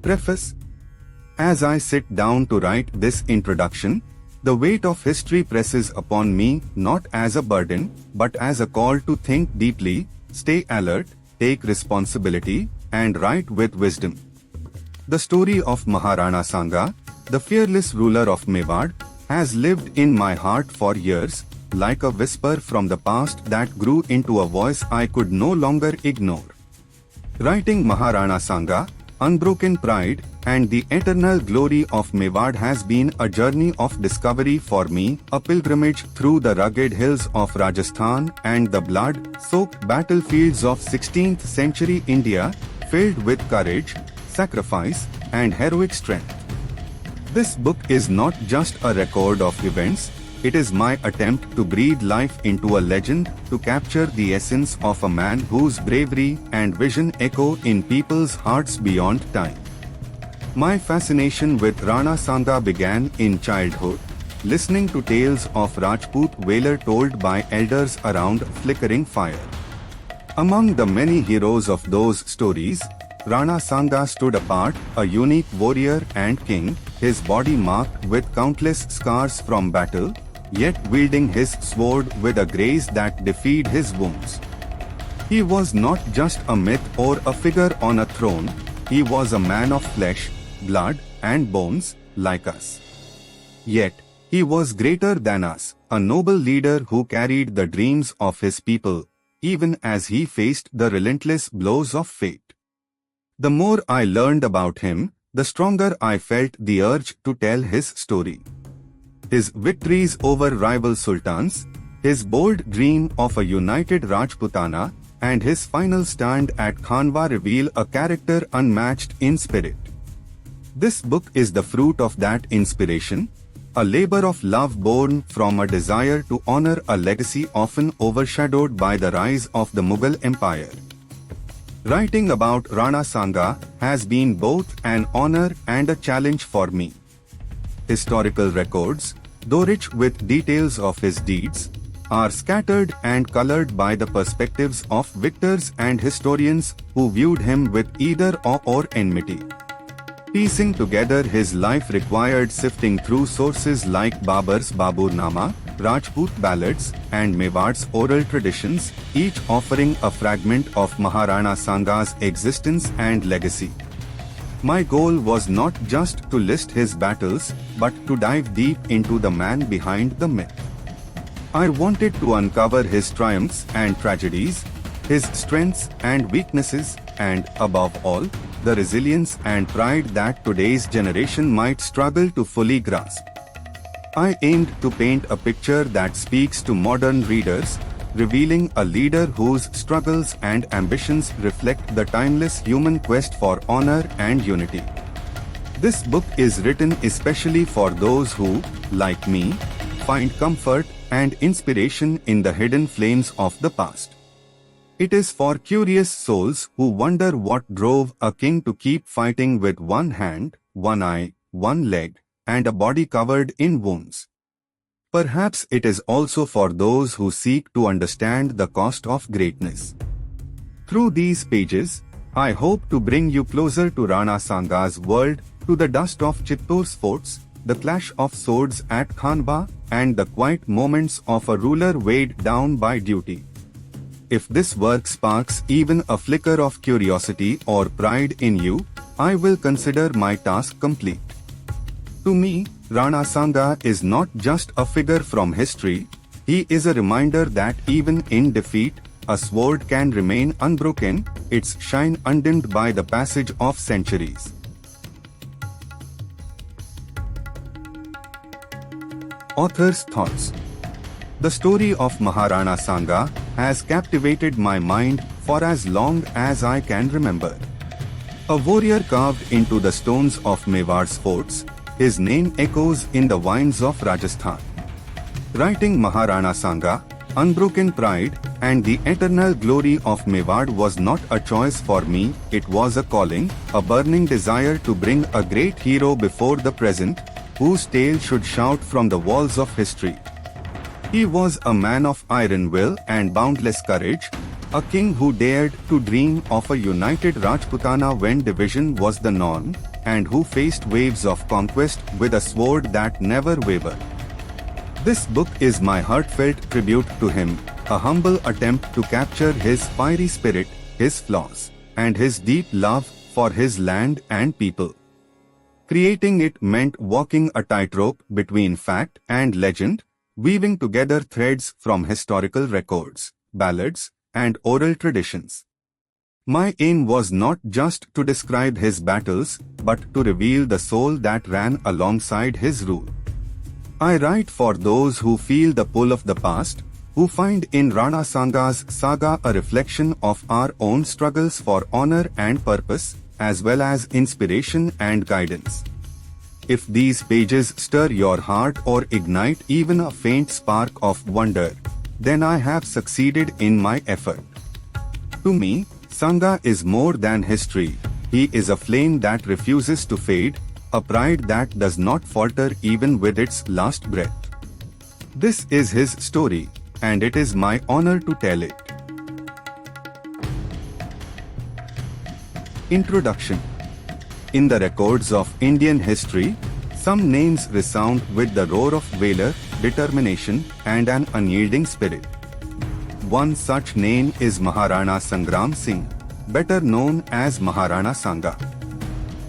Preface. As I sit down to write this introduction, the weight of history presses upon me not as a burden, but as a call to think deeply, stay alert, take responsibility, and write with wisdom. The story of Maharana Sanga, the fearless ruler of Mewar, has lived in my heart for years, like a whisper from the past that grew into a voice I could no longer ignore. Writing Maharana Sanga, Unbroken Pride, and the Eternal Glory of Mewar has been a journey of discovery for me, a pilgrimage through the rugged hills of Rajasthan and the blood-soaked battlefields of 16th century India, filled with courage, sacrifice, and heroic strength. This book is not just a record of events, it is my attempt to breathe life into a legend, to capture the essence of a man whose bravery and vision echo in people's hearts beyond time. My fascination with Rana Sanga began in childhood, listening to tales of Rajput valor told by elders around flickering fire. Among the many heroes of those stories, Rana Sanga stood apart, a unique warrior and king, his body marked with countless scars from battle, yet wielding his sword with a grace that defied his wounds. He was not just a myth or a figure on a throne, he was a man of flesh, blood, and bones, like us. Yet, he was greater than us, a noble leader who carried the dreams of his people, even as he faced the relentless blows of fate. The more I learned about him, the stronger I felt the urge to tell his story. His victories over rival sultans, his bold dream of a united Rajputana, and his final stand at Khanwa reveal a character unmatched in spirit. This book is the fruit of that inspiration, a labor of love born from a desire to honor a legacy often overshadowed by the rise of the Mughal Empire. Writing about Rana Sanga has been both an honor and a challenge for me. Historical records, though rich with details of his deeds, are scattered and colored by the perspectives of victors and historians who viewed him with either awe or enmity. Piecing together his life required sifting through sources like Babur's Baburnama, Rajput ballads, and Mewar's oral traditions, each offering a fragment of Maharana Sanga's existence and legacy. My goal was not just to list his battles, but to dive deep into the man behind the myth. I wanted to uncover his triumphs and tragedies, his strengths and weaknesses, and, above all, the resilience and pride that today's generation might struggle to fully grasp. I aimed to paint a picture that speaks to modern readers, revealing a leader whose struggles and ambitions reflect the timeless human quest for honor and unity. This book is written especially for those who, like me, find comfort and inspiration in the hidden flames of the past. It is for curious souls who wonder what drove a king to keep fighting with one hand, one eye, one leg, and a body covered in wounds. Perhaps it is also for those who seek to understand the cost of greatness. Through these pages, I hope to bring you closer to Rana Sanga's world, to the dust of Chittor's forts, the clash of swords at Khanwa, and the quiet moments of a ruler weighed down by duty. If this work sparks even a flicker of curiosity or pride in you, I will consider my task complete. To me, Rana Sanga is not just a figure from history, he is a reminder that even in defeat, a sword can remain unbroken, its shine undimmed by the passage of centuries. Author's thoughts. The story of Maharana Sanga has captivated my mind for as long as I can remember. A warrior carved into the stones of Mewar's forts, his name echoes in the vines of Rajasthan. Writing Maharana Sanga, Unbroken Pride, and the Eternal Glory of Mewar was not a choice for me, it was a calling, a burning desire to bring a great hero before the present, whose tale should shout from the walls of history. He was a man of iron will and boundless courage, a king who dared to dream of a united Rajputana when division was the norm, and who faced waves of conquest with a sword that never wavered. This book is my heartfelt tribute to him, a humble attempt to capture his fiery spirit, his flaws, and his deep love for his land and people. Creating it meant walking a tightrope between fact and legend, weaving together threads from historical records, ballads, and oral traditions. My aim was not just to describe his battles, but to reveal the soul that ran alongside his rule. I write for those who feel the pull of the past, who find in Rana Sanga's saga a reflection of our own struggles for honor and purpose, as well as inspiration and guidance. If these pages stir your heart or ignite even a faint spark of wonder, then I have succeeded in my effort. To me, Sanga is more than history. He is a flame that refuses to fade, a pride that does not falter even with its last breath. This is his story, and it is my honor to tell it. Introduction. In the records of Indian history, some names resound with the roar of valor, determination, and an unyielding spirit. One such name is Maharana Sangram Singh, better known as Maharana Sanga.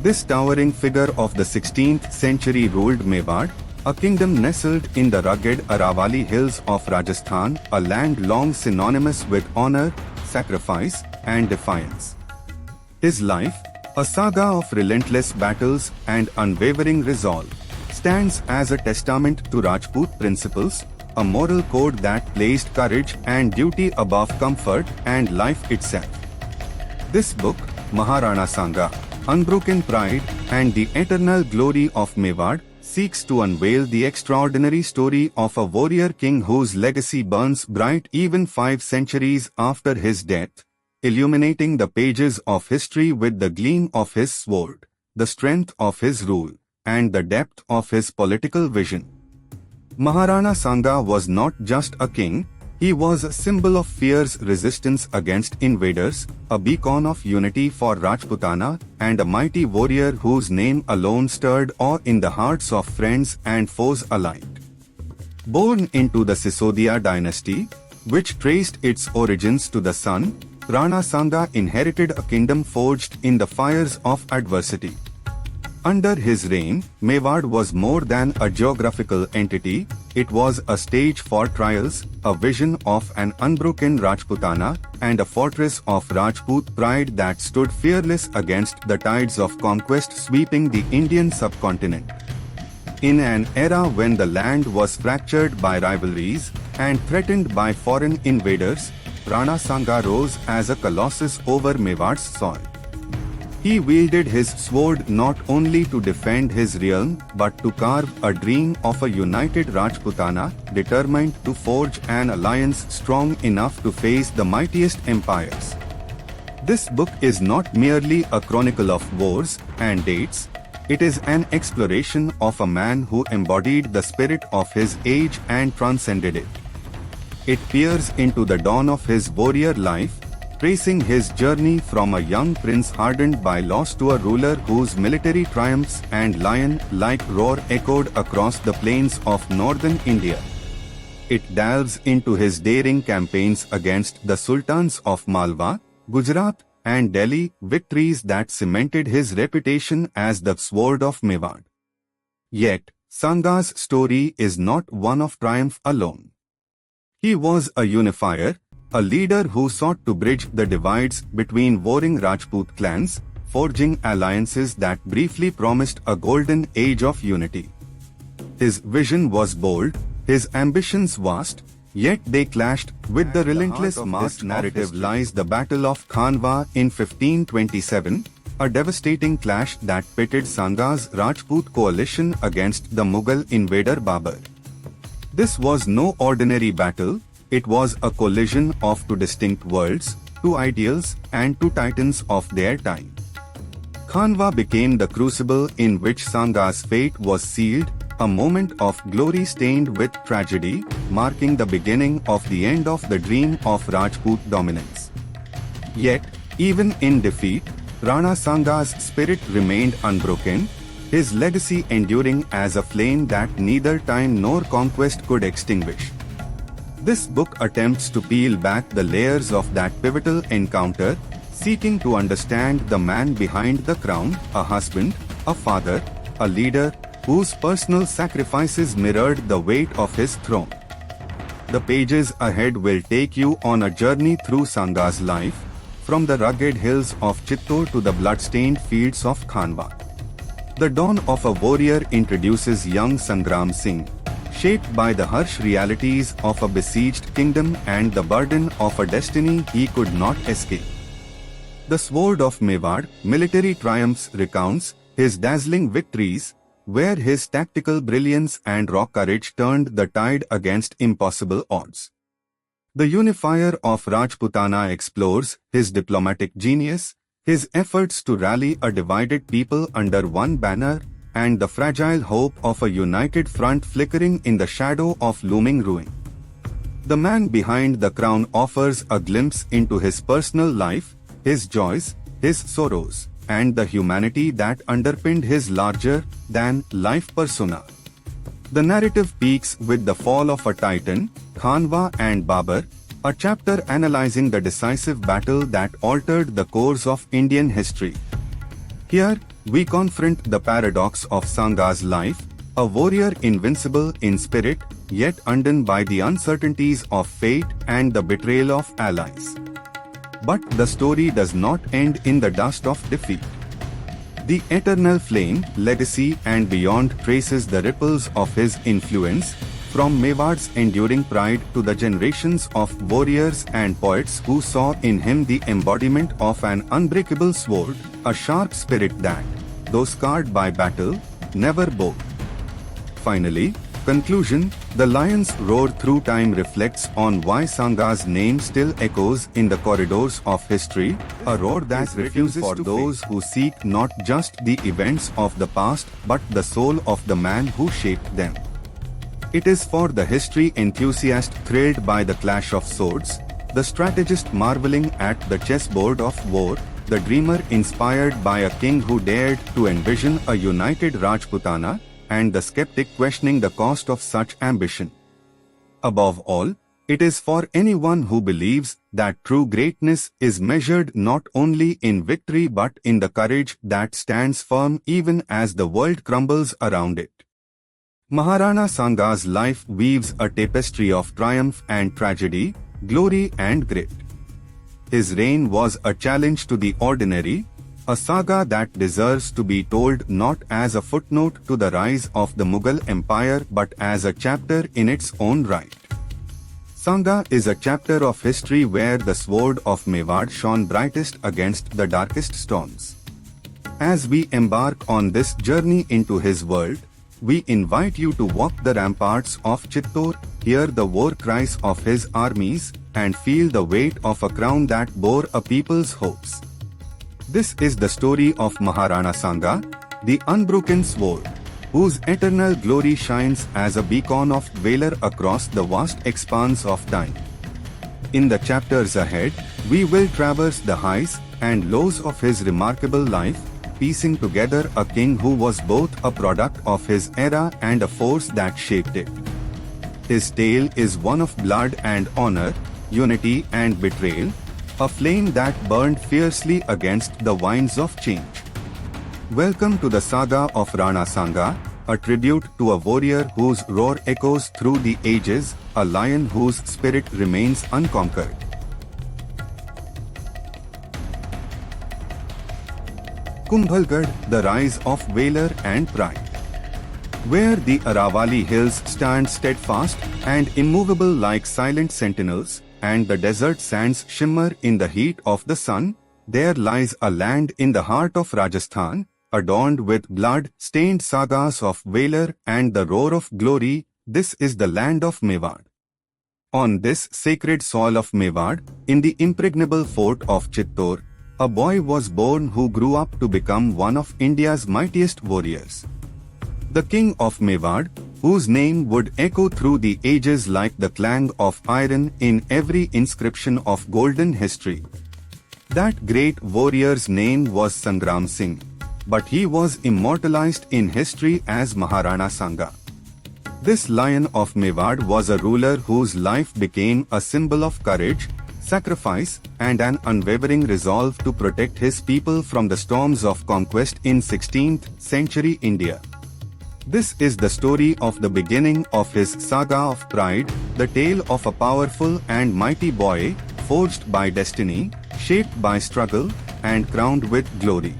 This towering figure of the 16th century ruled Mewar, a kingdom nestled in the rugged Aravali hills of Rajasthan, a land long synonymous with honor, sacrifice, and defiance. His life, a saga of relentless battles and unwavering resolve, stands as a testament to Rajput principles, a moral code that placed courage and duty above comfort and life itself. This book, Maharana Sanga, Unbroken Pride and the Eternal Glory of Mewar, seeks to unveil the extraordinary story of a warrior king whose legacy burns bright even 5 centuries after his death, illuminating the pages of history with the gleam of his sword, the strength of his rule, and the depth of his political vision. Maharana Sanga was not just a king, he was a symbol of fierce resistance against invaders, a beacon of unity for Rajputana, and a mighty warrior whose name alone stirred awe in the hearts of friends and foes alike. Born into the Sisodia dynasty, which traced its origins to the sun, Rana Sanga inherited a kingdom forged in the fires of adversity. Under his reign, Mewar was more than a geographical entity, it was a stage for trials, a vision of an unbroken Rajputana, and a fortress of Rajput pride that stood fearless against the tides of conquest sweeping the Indian subcontinent. In an era when the land was fractured by rivalries and threatened by foreign invaders, Rana Sanga rose as a colossus over Mewar's soil. He wielded his sword not only to defend his realm but to carve a dream of a united Rajputana, determined to forge an alliance strong enough to face the mightiest empires. This book is not merely a chronicle of wars and dates, it is an exploration of a man who embodied the spirit of his age and transcended it. It peers into the dawn of his warrior life, tracing his journey from a young prince hardened by loss to a ruler whose military triumphs and lion-like roar echoed across the plains of northern India. It delves into his daring campaigns against the sultans of Malwa, Gujarat, and Delhi, victories that cemented his reputation as the sword of Mewar. Yet, Sanga's story is not one of triumph alone. He was a unifier, a leader who sought to bridge the divides between warring Rajput clans, forging alliances that briefly promised a golden age of unity. His vision was bold, his ambitions vast, yet they clashed. With the relentless masked narrative lies the Battle of Khanwa in 1527, a devastating clash that pitted Sanga's Rajput coalition against the Mughal invader Babur. This was no ordinary battle. It was a collision of two distinct worlds, two ideals, and two titans of their time. Khanwa became the crucible in which Sanga's fate was sealed, a moment of glory stained with tragedy, marking the beginning of the end of the dream of Rajput dominance. Yet, even in defeat, Rana Sanga's spirit remained unbroken, his legacy enduring as a flame that neither time nor conquest could extinguish. This book attempts to peel back the layers of that pivotal encounter, seeking to understand the man behind the crown, a husband, a father, a leader, whose personal sacrifices mirrored the weight of his throne. The pages ahead will take you on a journey through Sanga's life, from the rugged hills of Chittor to the blood-stained fields of Khanwa. The dawn of a warrior introduces young Sangram Singh, shaped by the harsh realities of a besieged kingdom and the burden of a destiny he could not escape. The Sword of Mewar, Military Triumphs recounts his dazzling victories, where his tactical brilliance and raw courage turned the tide against impossible odds. The Unifier of Rajputana explores his diplomatic genius, his efforts to rally a divided people under one banner, and the fragile hope of a united front flickering in the shadow of looming ruin. The man behind the crown offers a glimpse into his personal life, his joys, his sorrows, and the humanity that underpinned his larger-than-life persona. The narrative peaks with the fall of a titan, Khanwa and Babur, a chapter analyzing the decisive battle that altered the course of Indian history. Here, we confront the paradox of Sanga's life, a warrior invincible in spirit, yet undone by the uncertainties of fate and the betrayal of allies. But the story does not end in the dust of defeat. The eternal flame, legacy and beyond traces the ripples of his influence, from Mewar's enduring pride to the generations of warriors and poets who saw in him the embodiment of an unbreakable sword, a sharp spirit that, though scarred by battle, never bowed. Finally, conclusion, The Lion's Roar Through Time reflects on why Sanga's name still echoes in the corridors of history, a roar that refuses for those who seek not just the events of the past but the soul of the man who shaped them. It is for the history enthusiast thrilled by the clash of swords, the strategist marveling at the chessboard of war, the dreamer inspired by a king who dared to envision a united Rajputana, and the skeptic questioning the cost of such ambition. Above all, it is for anyone who believes that true greatness is measured not only in victory but in the courage that stands firm even as the world crumbles around it. Maharana Sanga's life weaves a tapestry of triumph and tragedy, glory and grit. His reign was a challenge to the ordinary, a saga that deserves to be told not as a footnote to the rise of the Mughal Empire but as a chapter in its own right. Sanga is a chapter of history where the sword of Mewar shone brightest against the darkest storms. As we embark on this journey into his world, we invite you to walk the ramparts of Chittor, hear the war cries of his armies, and feel the weight of a crown that bore a people's hopes. This is the story of Maharana Sanga, the unbroken sword, whose eternal glory shines as a beacon of valor across the vast expanse of time. In the chapters ahead, we will traverse the highs and lows of his remarkable life, piecing together a king who was both a product of his era and a force that shaped it. His tale is one of blood and honor, unity and betrayal, a flame that burned fiercely against the winds of change. Welcome to the saga of Rana Sanga, a tribute to a warrior whose roar echoes through the ages, a lion whose spirit remains unconquered. Kumbhalgarh, the rise of valor and pride. Where the Aravali hills stand steadfast and immovable like silent sentinels, and the desert sands shimmer in the heat of the sun, there lies a land in the heart of Rajasthan, adorned with blood-stained sagas of valor and the roar of glory. This is the land of Mewar. On this sacred soil of Mewar, in the impregnable fort of Chittor, a boy was born who grew up to become one of India's mightiest warriors. The king of Mewar, whose name would echo through the ages like the clang of iron in every inscription of golden history. That great warrior's name was Sangram Singh, but he was immortalized in history as Maharana Sanga. This lion of Mewar was a ruler whose life became a symbol of courage, sacrifice, and an unwavering resolve to protect his people from the storms of conquest in 16th century India. This is the story of the beginning of his saga of pride, the tale of a powerful and mighty boy, forged by destiny, shaped by struggle, and crowned with glory.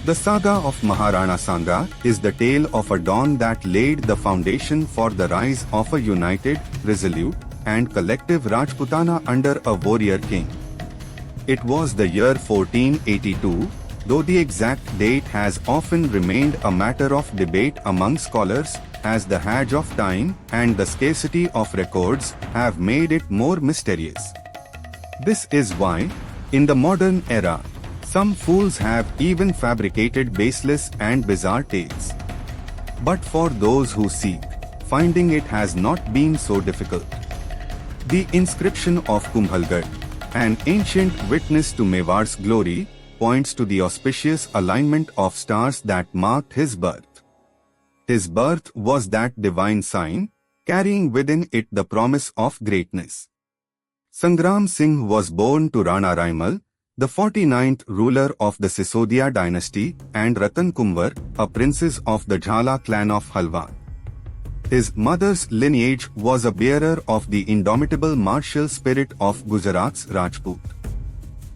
The saga of Maharana Sanga is the tale of a dawn that laid the foundation for the rise of a united, resolute, and collective Rajputana under a warrior king. It was the year 1482, though the exact date has often remained a matter of debate among scholars, as the hands of time and the scarcity of records have made it more mysterious. This is why, in the modern era, some fools have even fabricated baseless and bizarre tales. But for those who seek, finding it has not been so difficult. The inscription of Kumbhalgarh, an ancient witness to Mewar's glory, points to the auspicious alignment of stars that marked his birth. His birth was that divine sign, carrying within it the promise of greatness. Sangram Singh was born to Rana Raimal, the 49th ruler of the Sisodia dynasty, and Ratan Kunwar, a princess of the Jhala clan of Halwa. His mother's lineage was a bearer of the indomitable martial spirit of Gujarat's Rajput.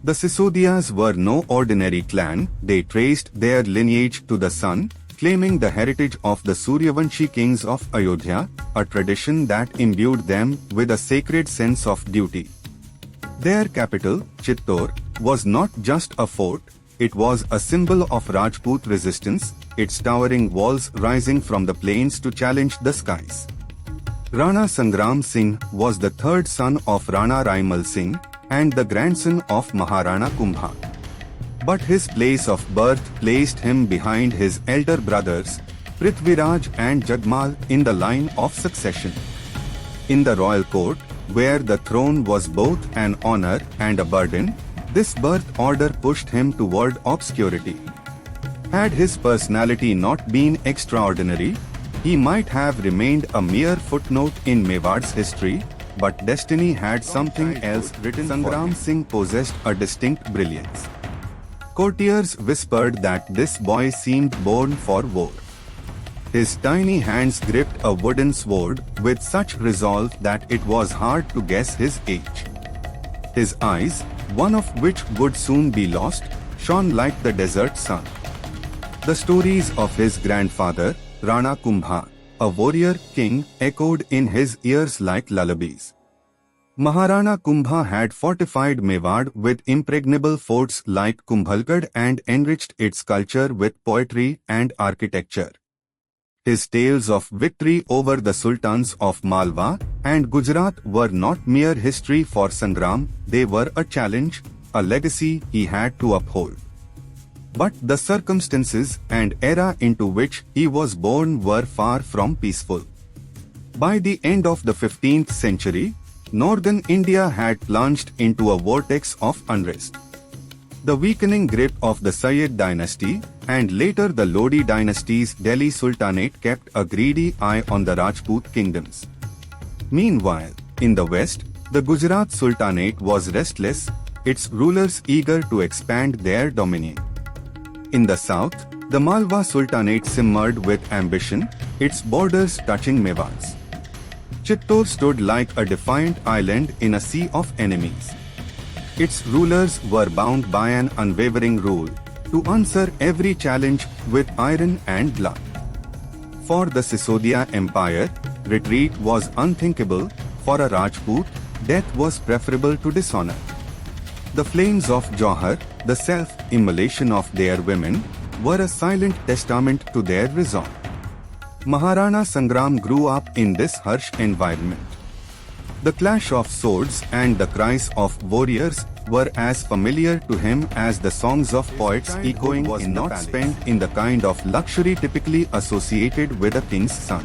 The Sisodias were no ordinary clan, they traced their lineage to the sun, claiming the heritage of the Suryavanshi kings of Ayodhya, a tradition that imbued them with a sacred sense of duty. Their capital, Chittor, was not just a fort, it was a symbol of Rajput resistance, its towering walls rising from the plains to challenge the skies. Rana Sangram Singh was the third son of Rana Raimal Singh and the grandson of Maharana Kumbha. But his place of birth placed him behind his elder brothers, Prithviraj and Jagmal, in the line of succession. In the royal court, where the throne was both an honor and a burden, this birth order pushed him toward obscurity. Had his personality not been extraordinary, he might have remained a mere footnote in Mewar's history, but destiny had something else written. Sangram Singh possessed a distinct brilliance. Courtiers whispered that this boy seemed born for war. His tiny hands gripped a wooden sword with such resolve that it was hard to guess his age. His eyes, one of which would soon be lost, shone like the desert sun. The stories of his grandfather, Rana Kumbha, a warrior king, echoed in his ears like lullabies. Maharana Kumbha had fortified Mewar with impregnable forts like Kumbhalgarh and enriched its culture with poetry and architecture. His tales of victory over the sultans of Malwa and Gujarat were not mere history for Sangram, they were a challenge, a legacy he had to uphold. But the circumstances and era into which he was born were far from peaceful. By the end of the 15th century, northern India had plunged into a vortex of unrest. The weakening grip of the Sayyid dynasty and later the Lodi dynasty's Delhi Sultanate kept a greedy eye on the Rajput kingdoms. Meanwhile, in the west, the Gujarat Sultanate was restless, its rulers eager to expand their dominion. In the south, the Malwa Sultanate simmered with ambition, its borders touching Mewar's. Chittor stood like a defiant island in a sea of enemies. Its rulers were bound by an unwavering rule, to answer every challenge with iron and blood. For the Sisodia Empire, retreat was unthinkable, for a Rajput, death was preferable to dishonor. The flames of Johar, the self-immolation of their women, were a silent testament to their resolve. Maharana Sangram grew up in this harsh environment. The clash of swords and the cries of warriors were as familiar to him as the songs of poets echoing was not spent in the kind of luxury typically associated with a king's son.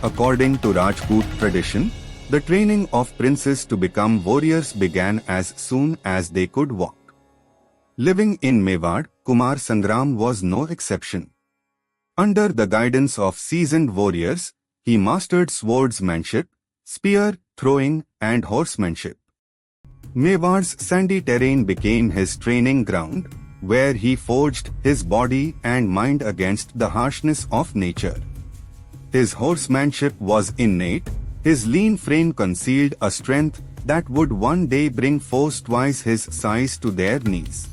According to Rajput tradition, the training of princes to become warriors began as soon as they could walk. Living in Mewar, Kumar Sangram was no exception. Under the guidance of seasoned warriors, he mastered swordsmanship, spear throwing, and horsemanship. Mewar's sandy terrain became his training ground, where he forged his body and mind against the harshness of nature. His horsemanship was innate, his lean frame concealed a strength that would one day bring foes twice his size to their knees.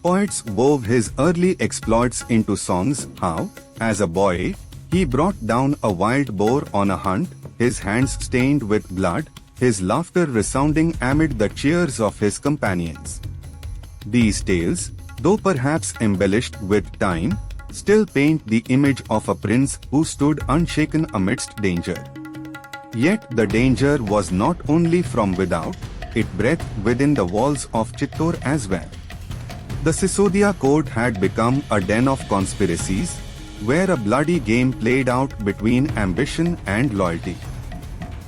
Poets wove his early exploits into songs, how, as a boy, he brought down a wild boar on a hunt, his hands stained with blood, his laughter resounding amid the cheers of his companions. These tales, though perhaps embellished with time, still paint the image of a prince who stood unshaken amidst danger. Yet the danger was not only from without, it breathed within the walls of Chittor as well. The Sisodia court had become a den of conspiracies, where a bloody game played out between ambition and loyalty.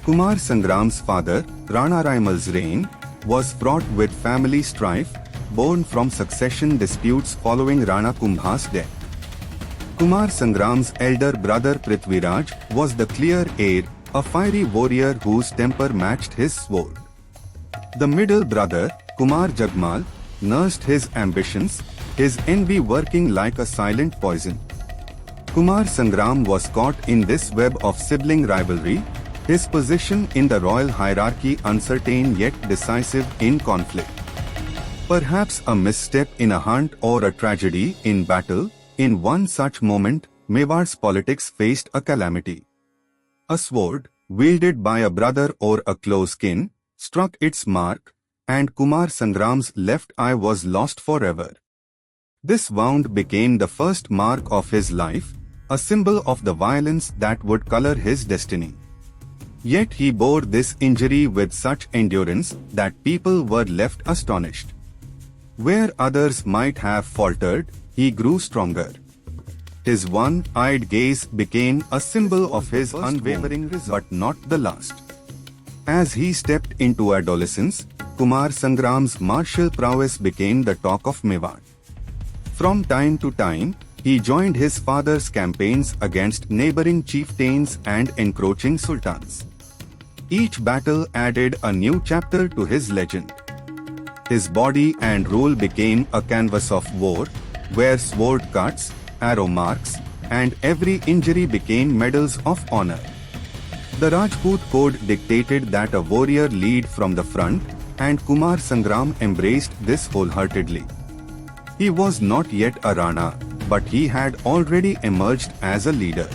Kumar Sangram's father, Rana Raimal's reign, was fraught with family strife, born from succession disputes following Rana Kumbha's death. Kumar Sangram's elder brother Prithviraj was the clear heir, a fiery warrior whose temper matched his sword. The middle brother, Kumar Jagmal, nursed his ambitions, his envy working like a silent poison. Kumar Sangram was caught in this web of sibling rivalry, his position in the royal hierarchy uncertain yet decisive in conflict. Perhaps a misstep in a hunt or a tragedy in battle, in one such moment, Mewar's politics faced a calamity. A sword, wielded by a brother or a close kin, struck its mark, and Kumar Sangram's left eye was lost forever. This wound became the first mark of his life, a symbol of the violence that would color his destiny. Yet he bore this injury with such endurance that people were left astonished. Where others might have faltered, he grew stronger. His one-eyed gaze became a symbol of his unwavering resolve, but not the last. As he stepped into adolescence, Kumar Sangram's martial prowess became the talk of Mewar. From time to time, he joined his father's campaigns against neighboring chieftains and encroaching sultans. Each battle added a new chapter to his legend. His body and rule became a canvas of war, where sword cuts, arrow marks, and every injury became medals of honor. The Rajput code dictated that a warrior lead from the front, and Kumar Sangram embraced this wholeheartedly. He was not yet a Rana, but he had already emerged as a leader.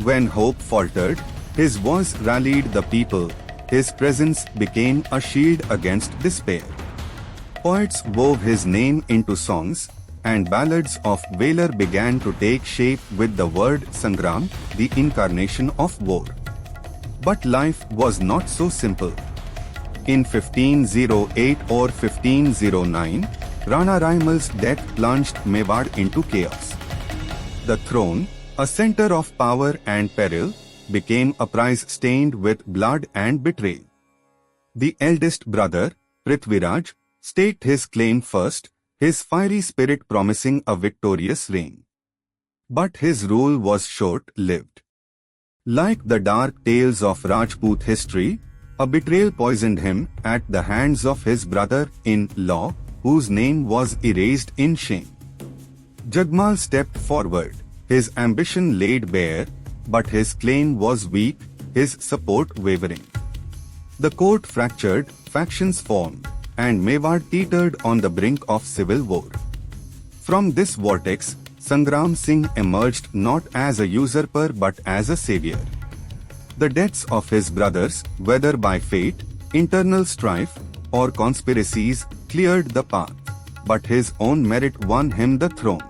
When hope faltered, his voice rallied the people, his presence became a shield against despair. Poets wove his name into songs, and ballads of Valor began to take shape with the word Sangram, the incarnation of war. But life was not so simple. In 1508 or 1509, Rana Raimal's death plunged Mewar into chaos. The throne, a center of power and peril, became a prize stained with blood and betrayal. The eldest brother, Prithviraj, staked his claim first, his fiery spirit promising a victorious reign. But his rule was short-lived. Like the dark tales of Rajput history, a betrayal poisoned him at the hands of his brother-in-law, whose name was erased in shame. Jagmal stepped forward, his ambition laid bare, but his claim was weak, his support wavering. The court fractured, factions formed, and Mewar teetered on the brink of civil war. From this vortex, Sangram Singh emerged not as a usurper but as a savior. The deaths of his brothers, whether by fate, internal strife, or conspiracies, cleared the path, but his own merit won him the throne.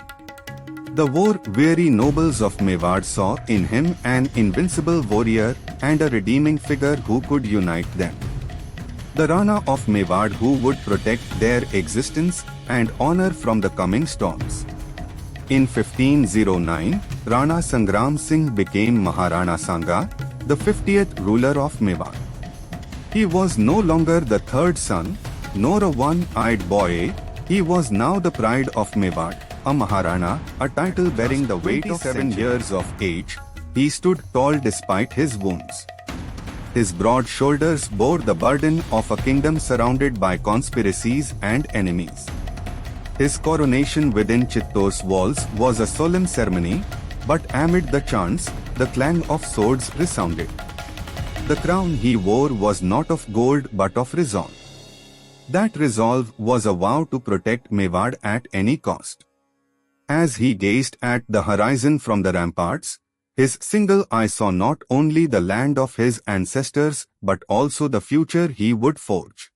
The war-weary nobles of Mewar saw in him an invincible warrior and a redeeming figure who could unite them. The Rana of Mewar who would protect their existence and honor from the coming storms. In 1509, Rana Sangram Singh became Maharana Sanga, the 50th ruler of Mewar. He was no longer the third son, nor a one-eyed boy, He was now the pride of Mewar, a Maharana, a title bearing the weight of 7 years of age. He stood tall despite his wounds. His broad shoulders bore the burden of a kingdom surrounded by conspiracies and enemies. His coronation within Chittor's walls was a solemn ceremony, but amid the chants, the clang of swords resounded. The crown he wore was not of gold but of resolve. That resolve was a vow to protect Mewar at any cost. As he gazed at the horizon from the ramparts, his single eye saw not only the land of his ancestors but also the future he would forge.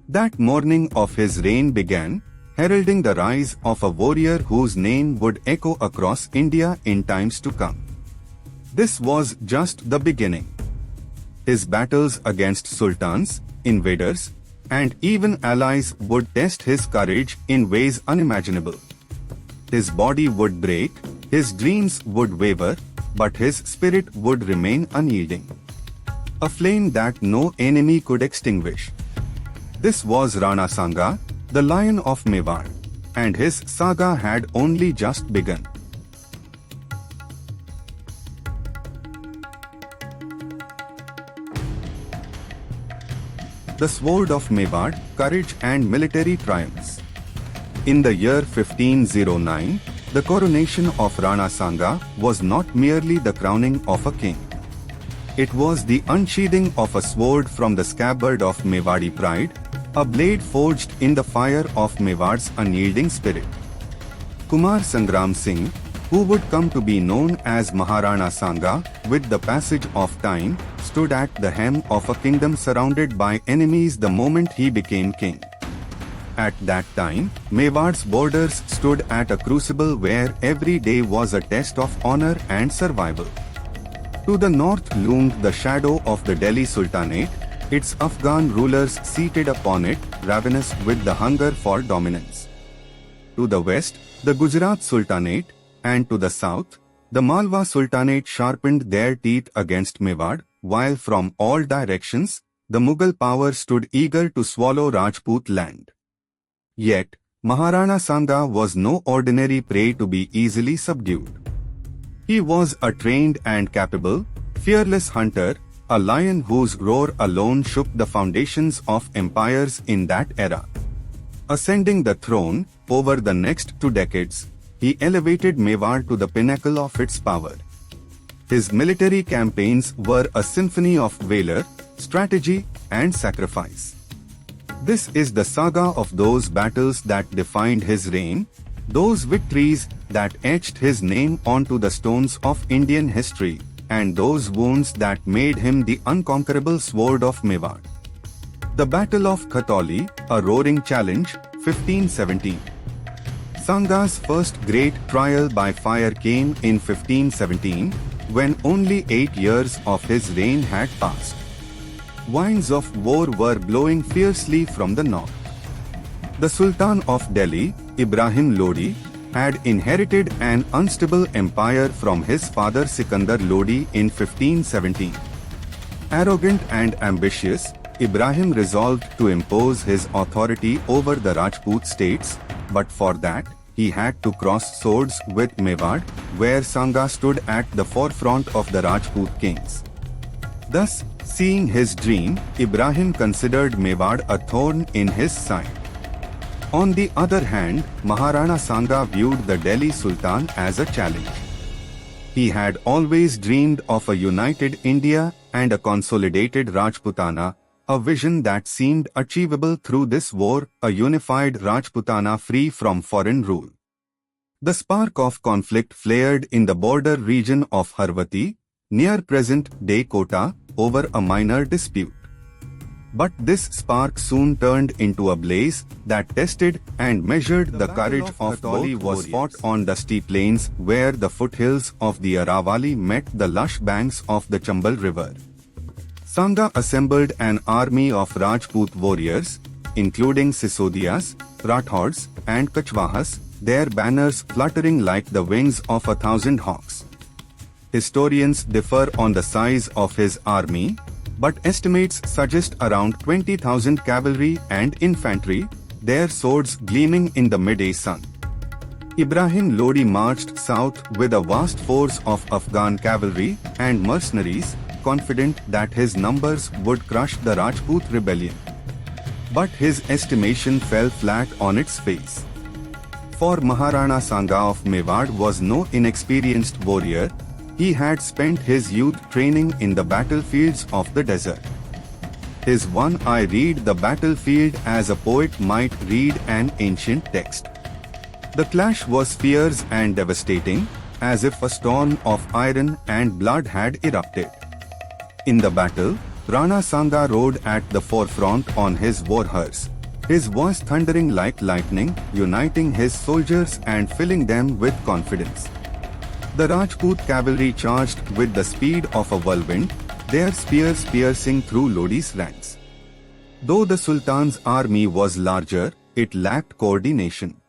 That morning of his reign began, heralding the rise of a warrior whose name would echo across India in times to come. This was just the beginning. His battles against sultans, invaders, and even allies would test his courage in ways unimaginable. His body would break, his dreams would waver, but his spirit would remain unyielding. A flame that no enemy could extinguish. This was Rana Sanga, the Lion of Mewar, and his saga had only just begun. The Sword of Mewar, Courage and Military Triumphs. In the year 1509, the coronation of Rana Sanga was not merely the crowning of a king. It was the unsheathing of a sword from the scabbard of Mewari pride, a blade forged in the fire of Mewar's unyielding spirit. Kumar Sangram Singh, who would come to be known as Maharana Sanga with the passage of time, stood at the helm of a kingdom surrounded by enemies the moment he became king. At that time, Mewar's borders stood at a crucible where every day was a test of honor and survival. To the north loomed the shadow of the Delhi Sultanate, its Afghan rulers seated upon it, ravenous with the hunger for dominance. To the west, the Gujarat Sultanate, and to the south, the Malwa Sultanate sharpened their teeth against Mewar, while from all directions, the Mughal power stood eager to swallow Rajput land. Yet, Maharana Sanga was no ordinary prey to be easily subdued. He was a trained and capable, fearless hunter, a lion whose roar alone shook the foundations of empires in that era. Ascending the throne, over the next 2 decades, he elevated Mewar to the pinnacle of its power. His military campaigns were a symphony of valor, strategy, and sacrifice. This is the saga of those battles that defined his reign, those victories that etched his name onto the stones of Indian history, and those wounds that made him the unconquerable sword of Mewar. The Battle of Khatoli, a roaring challenge, 1517. Sanga's first great trial by fire came in 1517, when only 8 years of his reign had passed. Winds of war were blowing fiercely from the north. The Sultan of Delhi, Ibrahim Lodi, had inherited an unstable empire from his father Sikandar Lodi in 1517. Arrogant and ambitious, Ibrahim resolved to impose his authority over the Rajput states, but for that, he had to cross swords with Mewar, where Sanga stood at the forefront of the Rajput kings. Thus, seeing his dream, Ibrahim considered Mewar a thorn in his side. On the other hand, Maharana Sanga viewed the Delhi Sultan as a challenge. He had always dreamed of a united India and a consolidated Rajputana, a vision that seemed achievable through this war, a unified Rajputana free from foreign rule. The spark of conflict flared in the border region of Harvati, near present-day Kota, over a minor dispute. But this spark soon turned into a blaze that tested and measured the courage of Khatoli was fought on dusty plains where the foothills of the Aravali met the lush banks of the Chambal river. Sanga assembled an army of Rajput warriors, including Sisodias, Rathors, and Kachwahas, their banners fluttering like the wings of 1,000 hawks. Historians differ on the size of his army, but estimates suggest around 20,000 cavalry and infantry, their swords gleaming in the midday sun. Ibrahim Lodi marched south with a vast force of Afghan cavalry and mercenaries, confident that his numbers would crush the Rajput rebellion. But his estimation fell flat on its face. For Maharana Sanga of Mewar was no inexperienced warrior. He had spent his youth training in the battlefields of the desert. His one eye read the battlefield as a poet might read an ancient text. The clash was fierce and devastating, as if a storm of iron and blood had erupted. In the battle, Rana Sanga rode at the forefront on his war horse, his voice thundering like lightning, uniting his soldiers and filling them with confidence. The Rajput cavalry charged with the speed of a whirlwind, their spears piercing through Lodi's ranks. Though the Sultan's army was larger, it lacked coordination.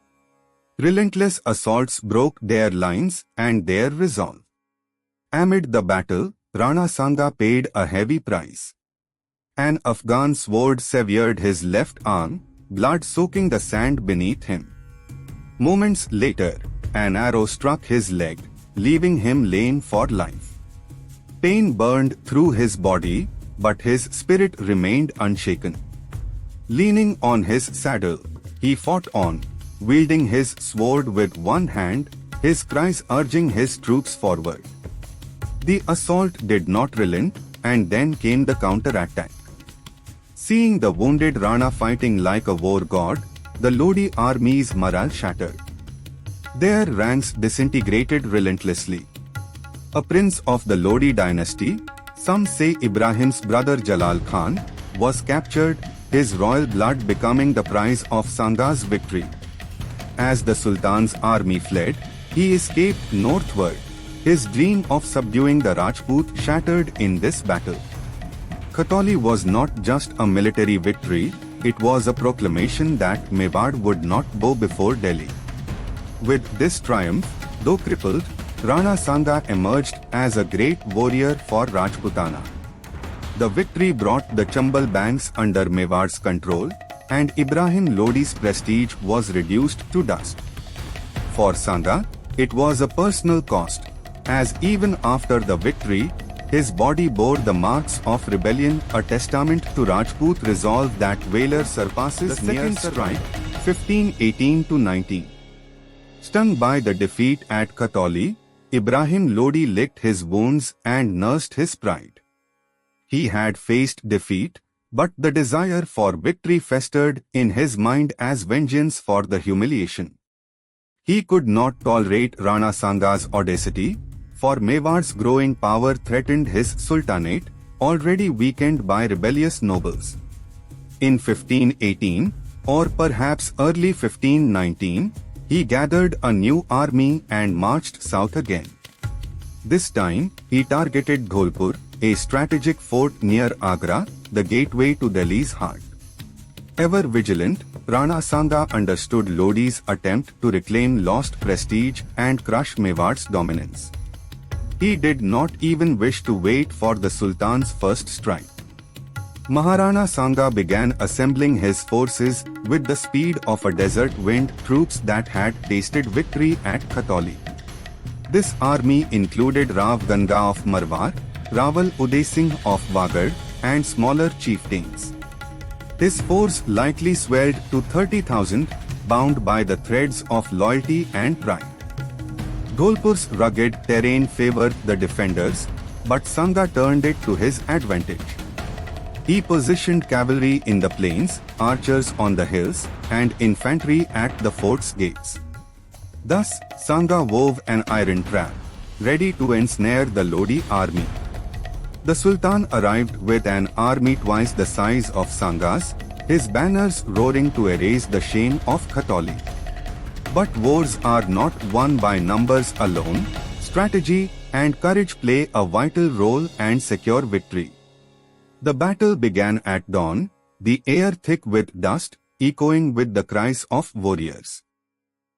Relentless assaults broke their lines and their resolve. Amid the battle, Rana Sanga paid a heavy price. An Afghan sword severed his left arm, blood soaking the sand beneath him. Moments later, an arrow struck his leg, leaving him lame for life. Pain burned through his body, but his spirit remained unshaken. Leaning on his saddle, he fought on, wielding his sword with one hand, his cries urging his troops forward. The assault did not relent, and then came the counterattack. Seeing the wounded Rana fighting like a war god, the Lodi army's morale shattered. Their ranks disintegrated relentlessly. A prince of the Lodi dynasty, some say Ibrahim's brother Jalal Khan, was captured, his royal blood becoming the prize of Sanga's victory. As the Sultan's army fled, he escaped northward, his dream of subduing the Rajput shattered in this battle. Khatoli was not just a military victory, it was a proclamation that Mewar would not bow before Delhi. With this triumph, though crippled, Rana Sanga emerged as a great warrior for Rajputana. The victory brought the Chambal banks under Mewar's control, and Ibrahim Lodi's prestige was reduced to dust. For Sanga, it was a personal cost, as even after the victory, his body bore the marks of rebellion, a testament to Rajput resolve that valor surpasses the second strike, 1518-19. Stung by the defeat at Khatoli, Ibrahim Lodi licked his wounds and nursed his pride. He had faced defeat, but the desire for victory festered in his mind as vengeance for the humiliation. He could not tolerate Rana Sanga's audacity, for Mewar's growing power threatened his sultanate, already weakened by rebellious nobles. In 1518, or perhaps early 1519, he gathered a new army and marched south again. This time, he targeted Dholpur, a strategic fort near Agra, the gateway to Delhi's heart. Ever vigilant, Rana Sanga understood Lodi's attempt to reclaim lost prestige and crush Mewar's dominance. He did not even wish to wait for the Sultan's first strike. Maharana Sanga began assembling his forces with the speed of a desert wind, troops that had tasted victory at Khatoli. This army included Rav Ganga of Marwar, Rawal Uday Singh of Wagadh, and smaller chieftains. His force likely swelled to 30,000, bound by the threads of loyalty and pride. Dholpur's rugged terrain favored the defenders, but Sanga turned it to his advantage. He positioned cavalry in the plains, archers on the hills, and infantry at the fort's gates. Thus, Sanga wove an iron trap, ready to ensnare the Lodi army. The Sultan arrived with an army twice the size of Sanga's, his banners roaring to erase the shame of Khatoli. But wars are not won by numbers alone. Strategy and courage play a vital role and secure victory. The battle began at dawn, the air thick with dust, echoing with the cries of warriors.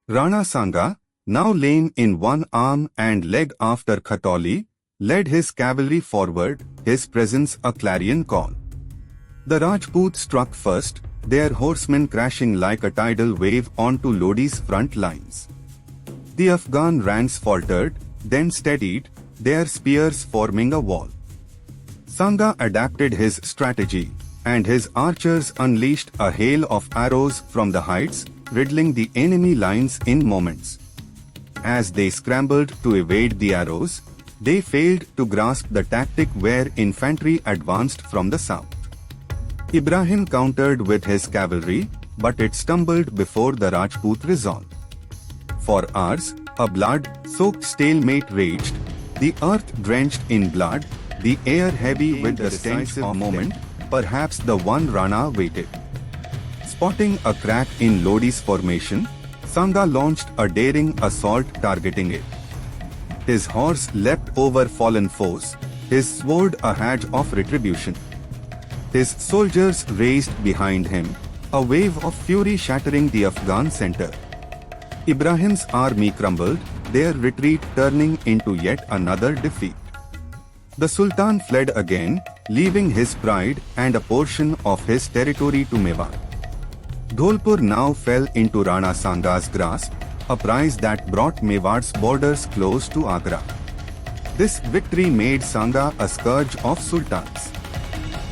Rana Sanga, now lame in one arm and leg after Khatoli, led his cavalry forward, his presence a clarion call. The Rajput struck first, their horsemen crashing like a tidal wave onto Lodi's front lines. The Afghan ranks faltered, then steadied, their spears forming a wall. Sanga adapted his strategy, and his archers unleashed a hail of arrows from the heights, riddling the enemy lines in moments. As they scrambled to evade the arrows, they failed to grasp the tactic where infantry advanced from the south. Ibrahim countered with his cavalry, but it stumbled before the Rajput resolved. For hours, a blood-soaked stalemate raged, the earth drenched in blood, the air heavy with the stench of moment, perhaps the one Rana waited. Spotting a crack in Lodi's formation, Sanga launched a daring assault targeting it. His horse leapt over fallen foes, his sword a hedge of retribution. His soldiers raced behind him, a wave of fury shattering the Afghan center. Ibrahim's army crumbled, their retreat turning into yet another defeat. The Sultan fled again, leaving his pride and a portion of his territory to Mewar. Dholpur now fell into Rana Sanga's grasp, a prize that brought Mewar's borders close to Agra. This victory made Sanga a scourge of sultans.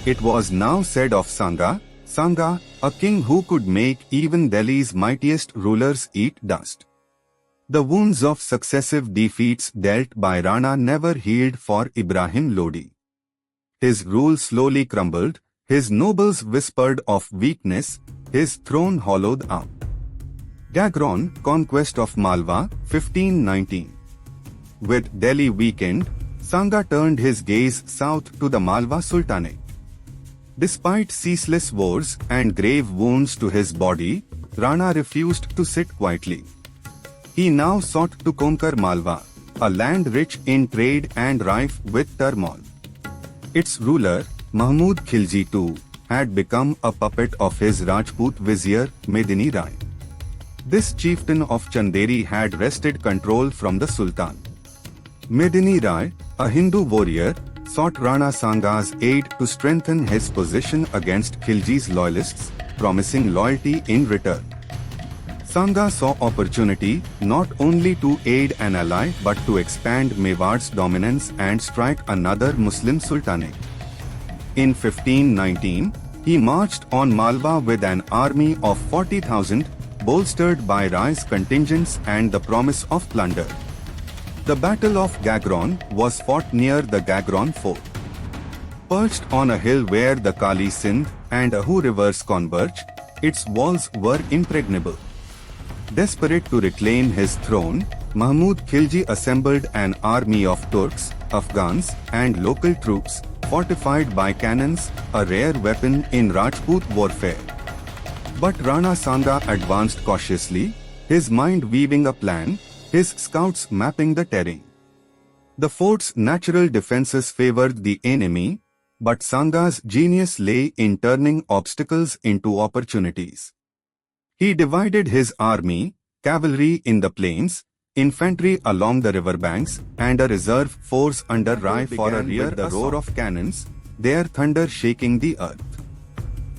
It was now said of Sanga, a king who could make even Delhi's mightiest rulers eat dust. The wounds of successive defeats dealt by Rana never healed for Ibrahim Lodi. His rule slowly crumbled, his nobles whispered of weakness, his throne hollowed out. Gagron, conquest of Malwa, 1519. With Delhi weakened, Sanga turned his gaze south to the Malwa Sultanate. Despite ceaseless wars and grave wounds to his body, Rana refused to sit quietly. He now sought to conquer Malwa, a land rich in trade and rife with turmoil. Its ruler, Mahmud Khilji too, had become a puppet of his Rajput vizier, Medini Rai. This chieftain of Chanderi had wrested control from the Sultan. Medini Rai, a Hindu warrior, sought Rana Sanga's aid to strengthen his position against Khilji's loyalists, promising loyalty in return. Sanga saw opportunity not only to aid an ally but to expand Mewar's dominance and strike another Muslim sultanate. In 1519, he marched on Malwa with an army of 40,000, bolstered by Rai's contingents and the promise of plunder. The Battle of Gagron was fought near the Gagron fort. Perched on a hill where the Kali Sindh and Ahu rivers converge, its walls were impregnable. Desperate to reclaim his throne, Mahmud Khilji assembled an army of Turks, Afghans, and local troops, fortified by cannons, a rare weapon in Rajput warfare. But Rana Sanga advanced cautiously, his mind weaving a plan, his scouts mapping the terrain. The fort's natural defenses favored the enemy, but Sanga's genius lay in turning obstacles into opportunities. He divided his army, cavalry in the plains, infantry along the riverbanks, and a reserve force under Rai for a rear the roar of cannons, their thunder shaking the earth.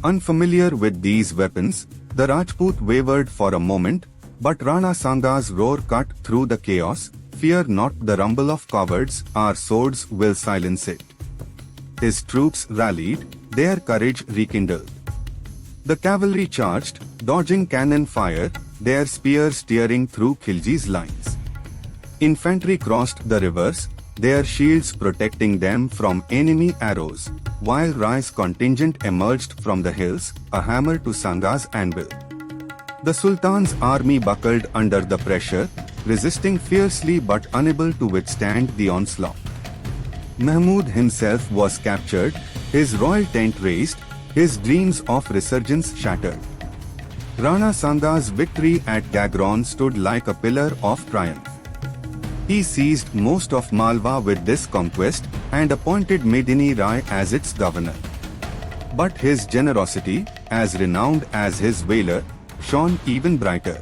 Unfamiliar with these weapons, the Rajput wavered for a moment, but Rana Sanga's roar cut through the chaos. Fear not the rumble of cowards, our swords will silence it. His troops rallied, their courage rekindled. The cavalry charged, dodging cannon fire, their spears tearing through Khilji's lines. Infantry crossed the rivers, their shields protecting them from enemy arrows, while Rai's contingent emerged from the hills, a hammer to Sanga's anvil. The Sultan's army buckled under the pressure, resisting fiercely but unable to withstand the onslaught. Mahmud himself was captured, his royal tent razed, his dreams of resurgence shattered. Rana Sanga's victory at Gagron stood like a pillar of triumph. He seized most of Malwa with this conquest and appointed Medini Rai as its governor. But his generosity, as renowned as his valor, shone even brighter.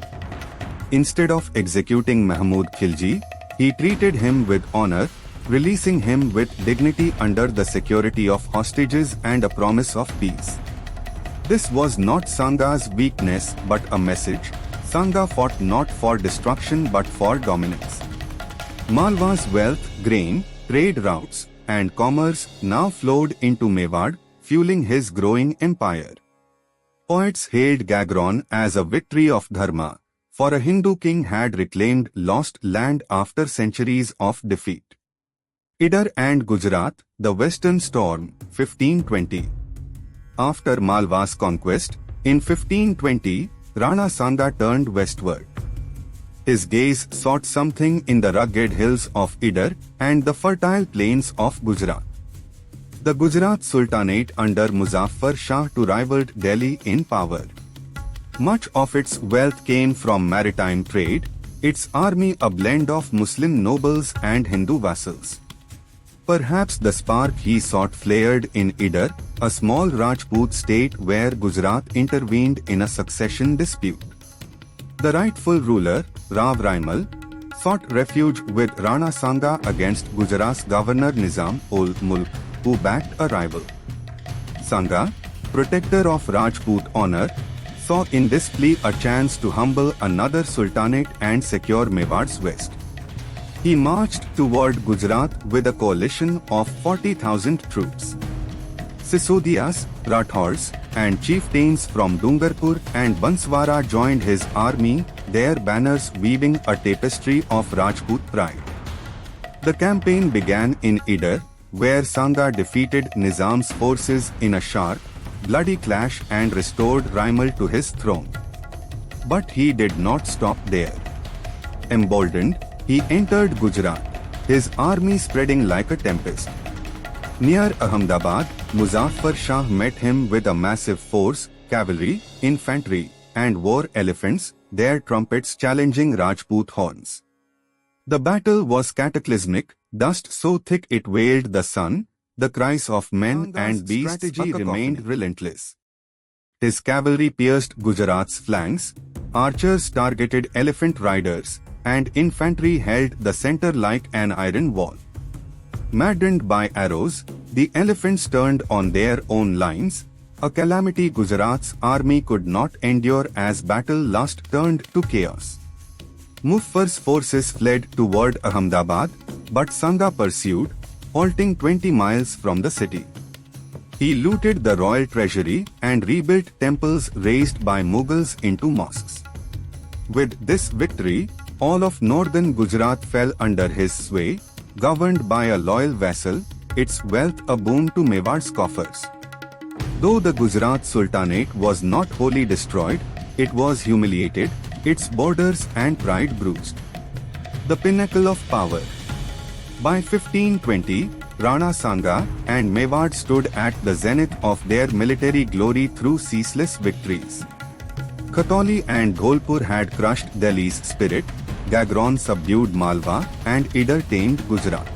Instead of executing Mahmud Khilji, he treated him with honor, releasing him with dignity under the security of hostages and a promise of peace. This was not Sanga's weakness but a message. Sanga fought not for destruction but for dominance. Malwa's wealth, grain, trade routes, and commerce now flowed into Mewar, fueling his growing empire. Poets hailed Gagron as a victory of Dharma, for a Hindu king had reclaimed lost land after centuries of defeat. Idar and Gujarat, the Western Storm, 1520. After Malwa's conquest, in 1520, Rana Sanga turned westward. His gaze sought something in the rugged hills of Idar and the fertile plains of Gujarat. The Gujarat Sultanate under Muzaffar Shah too rivaled Delhi in power. Much of its wealth came from maritime trade, its army a blend of Muslim nobles and Hindu vassals. Perhaps the spark he sought flared in Idar, a small Rajput state where Gujarat intervened in a succession dispute. The rightful ruler, Rav Raimal, sought refuge with Rana Sanga against Gujarat's governor Nizam-ul-Mulk, who backed a rival. Sanga, protector of Rajput honor, saw in this plea a chance to humble another sultanate and secure Mewad's west. He marched toward Gujarat with a coalition of 40,000 troops. Sisodias, Rathors, and chieftains from Dungarpur and Banswara joined his army, their banners weaving a tapestry of Rajput pride. The campaign began in Idar, where Sanga defeated Nizam's forces in a sharp, bloody clash and restored Raimal to his throne. But he did not stop there. Emboldened, he entered Gujarat, his army spreading like a tempest. Near Ahmedabad, Muzaffar Shah met him with a massive force, cavalry, infantry, and war elephants, their trumpets challenging Rajput horns. The battle was cataclysmic, dust so thick it veiled the sun, the cries of men and beasts strategy remained relentless. His cavalry pierced Gujarat's flanks, archers targeted elephant riders, and infantry held the center like an iron wall. Maddened by arrows, the elephants turned on their own lines, a calamity Gujarat's army could not endure as battle lust turned to chaos. Muffar's forces fled toward Ahmedabad, but Sanga pursued, halting 20 miles from the city. He looted the royal treasury and rebuilt temples razed by Mughals into mosques. With this victory, all of northern Gujarat fell under his sway, governed by a loyal vassal, its wealth a boon to Mewad's coffers. Though the Gujarat Sultanate was not wholly destroyed, it was humiliated, its borders and pride bruised. The pinnacle of power. By 1520, Rana Sanga and Mewar stood at the zenith of their military glory through ceaseless victories. Khatoli and Dholpur had crushed Delhi's spirit, Gagron subdued Malwa, and Idar tamed Gujarat.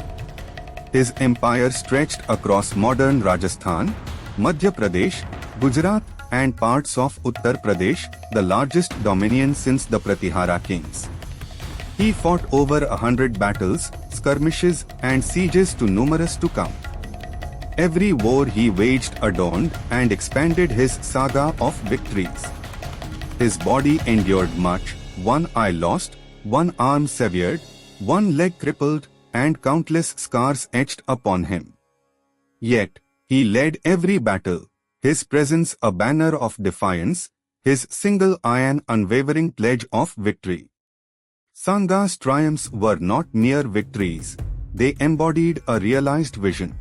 His empire stretched across modern Rajasthan, Madhya Pradesh, Gujarat, and parts of Uttar Pradesh, the largest dominion since the Pratihara kings. He fought over 100 battles, skirmishes, and sieges too numerous to count. Every war he waged adorned and expanded his saga of victories. His body endured much, one eye lost, one arm severed, one leg crippled, and countless scars etched upon him. Yet, he led every battle, his presence a banner of defiance, his single eye an unwavering pledge of victory. Sanga's triumphs were not mere victories, they embodied a realized vision.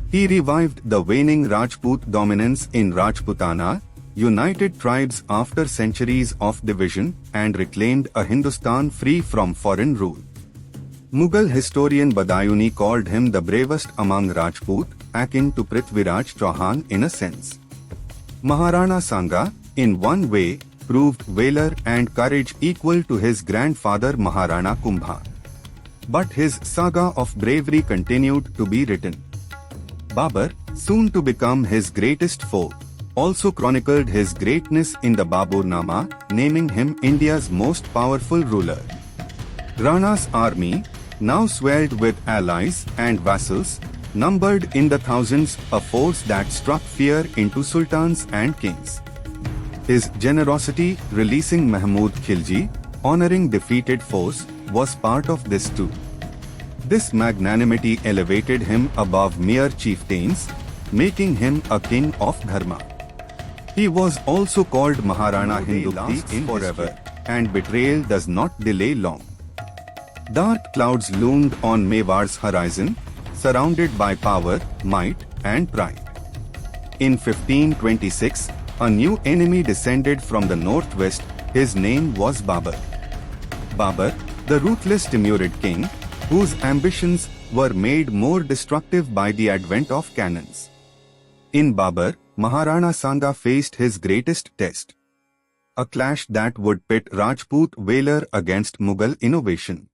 He revived the waning Rajput dominance in Rajputana, united tribes after centuries of division, and reclaimed a Hindustan free from foreign rule. Mughal historian Badayuni called him the bravest among Rajput, akin to Prithviraj Chauhan in a sense. Maharana Sanga, in one way, proved valor and courage equal to his grandfather Maharana Kumbhalgarh. But his saga of bravery continued to be written. Babur, soon to become his greatest foe, also chronicled his greatness in the Baburnama, naming him India's most powerful ruler. Rana's army, now swelled with allies and vassals, numbered in the thousands, a force that struck fear into sultans and kings. His generosity, releasing Mahmud Khilji, honoring defeated foes, was part of this too. This magnanimity elevated him above mere chieftains, making him a king of Dharma. He was also called Maharana Hindukti forever, and betrayal does not delay long. Dark clouds loomed on Mewar's horizon, surrounded by power, might, and pride. In 1526, a new enemy descended from the northwest. His name was Babur. Babur, the ruthless Timurid king, whose ambitions were made more destructive by the advent of cannons. In Babur, Maharana Sanga faced his greatest test. A clash that would pit Rajput valor against Mughal innovation.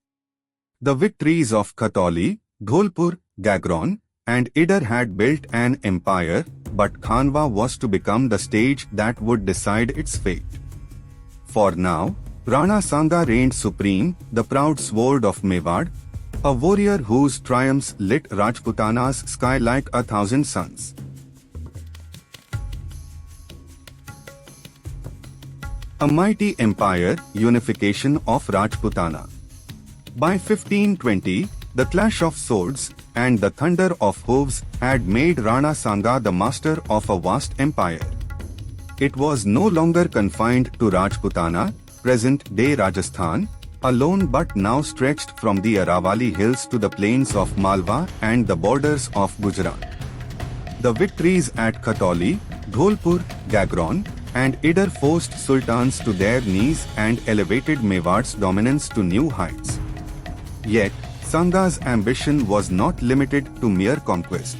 The victories of Khatoli, Dholpur, Gagron, and Idar had built an empire, but Khanwa was to become the stage that would decide its fate. For now, Rana Sanga reigned supreme, the proud sword of Mewar, a warrior whose triumphs lit Rajputana's sky like 1,000 suns. A mighty empire, unification of Rajputana. By 1520, the clash of swords and the thunder of hooves had made Rana Sanga the master of a vast empire. It was no longer confined to Rajputana, present-day Rajasthan, alone, but now stretched from the Aravalli hills to the plains of Malwa and the borders of Gujarat. The victories at Khatoli, Dholpur, Gagron, and Idar forced sultans to their knees and elevated Mewar's dominance to new heights. Yet, Sanga's ambition was not limited to mere conquest.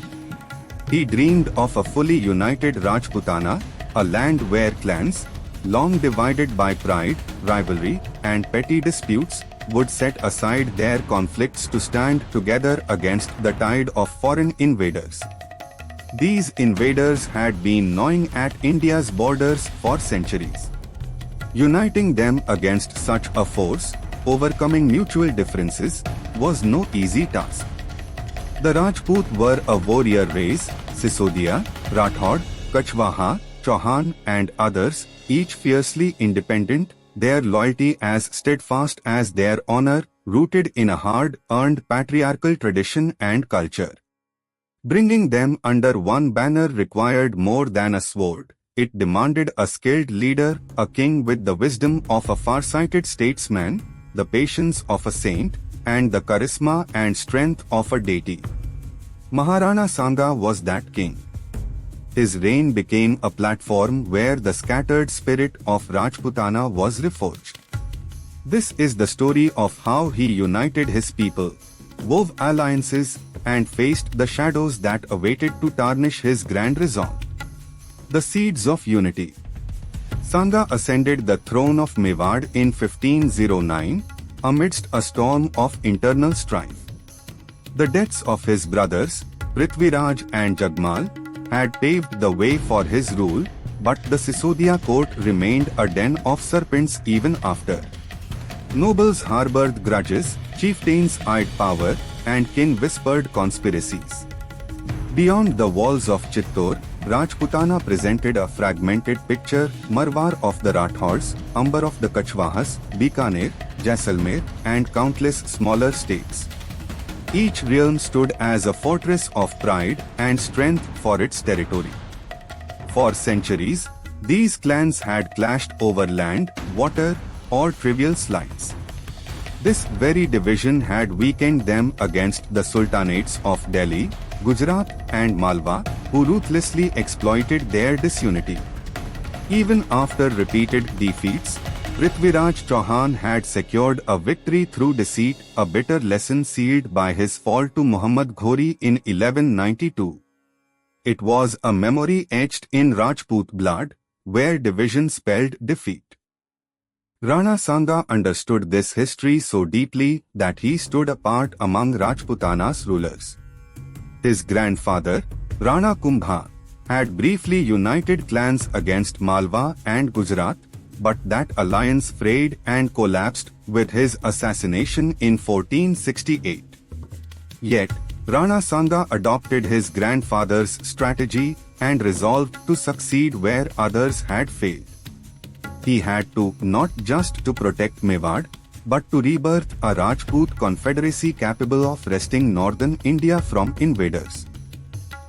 He dreamed of a fully united Rajputana, a land where clans, long divided by pride, rivalry, and petty disputes, would set aside their conflicts to stand together against the tide of foreign invaders. These invaders had been gnawing at India's borders for centuries. Uniting them against such a force, overcoming mutual differences, was no easy task. The Rajput were a warrior race, Sisodia, Rathod, Kachwaha, Chauhan, and others, each fiercely independent, their loyalty as steadfast as their honor, rooted in a hard-earned patriarchal tradition and culture. Bringing them under one banner required more than a sword. It demanded a skilled leader, a king with the wisdom of a far-sighted statesman, the patience of a saint, and the charisma and strength of a deity. Maharana Sanga was that king. His reign became a platform where the scattered spirit of Rajputana was reforged. This is the story of how he united his people, wove alliances, and faced the shadows that awaited to tarnish his grand resolve. The seeds of unity. Sanga ascended the throne of Mewar in 1509, amidst a storm of internal strife. The deaths of his brothers, Prithviraj and Jagmal, had paved the way for his rule, but the Sisodia court remained a den of serpents even after. Nobles harbored grudges, chieftains eyed power, and kin whispered conspiracies. Beyond the walls of Chittor, Rajputana presented a fragmented picture: Marwar of the Rathods, Amber of the Kachwahas, Bikaner, Jaisalmer, and countless smaller states. Each realm stood as a fortress of pride and strength for its territory. For centuries, these clans had clashed over land, water, or trivial slights. This very division had weakened them against the sultanates of Delhi, Gujarat, and Malwa, who ruthlessly exploited their disunity. Even after repeated defeats, Prithviraj Chauhan had secured a victory through deceit, a bitter lesson sealed by his fall to Muhammad Ghori in 1192. It was a memory etched in Rajput blood, where division spelled defeat. Rana Sanga understood this history so deeply that he stood apart among Rajputana's rulers. His grandfather, Rana Kumbhalgarh, had briefly united clans against Malwa and Gujarat, but that alliance frayed and collapsed with his assassination in 1468. Yet, Rana Sanga adopted his grandfather's strategy and resolved to succeed where others had failed. He had to not just to protect Mewar, but to rebirth a Rajput confederacy capable of wresting northern India from invaders.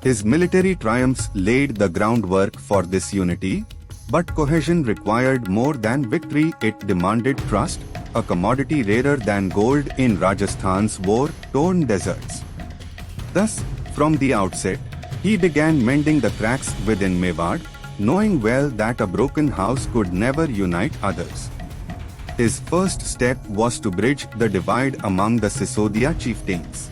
His military triumphs laid the groundwork for this unity, but cohesion required more than victory. It demanded trust, a commodity rarer than gold in Rajasthan's war-torn deserts. Thus, from the outset, he began mending the cracks within Mewar, knowing well that a broken house could never unite others. His first step was to bridge the divide among the Sisodia chieftains.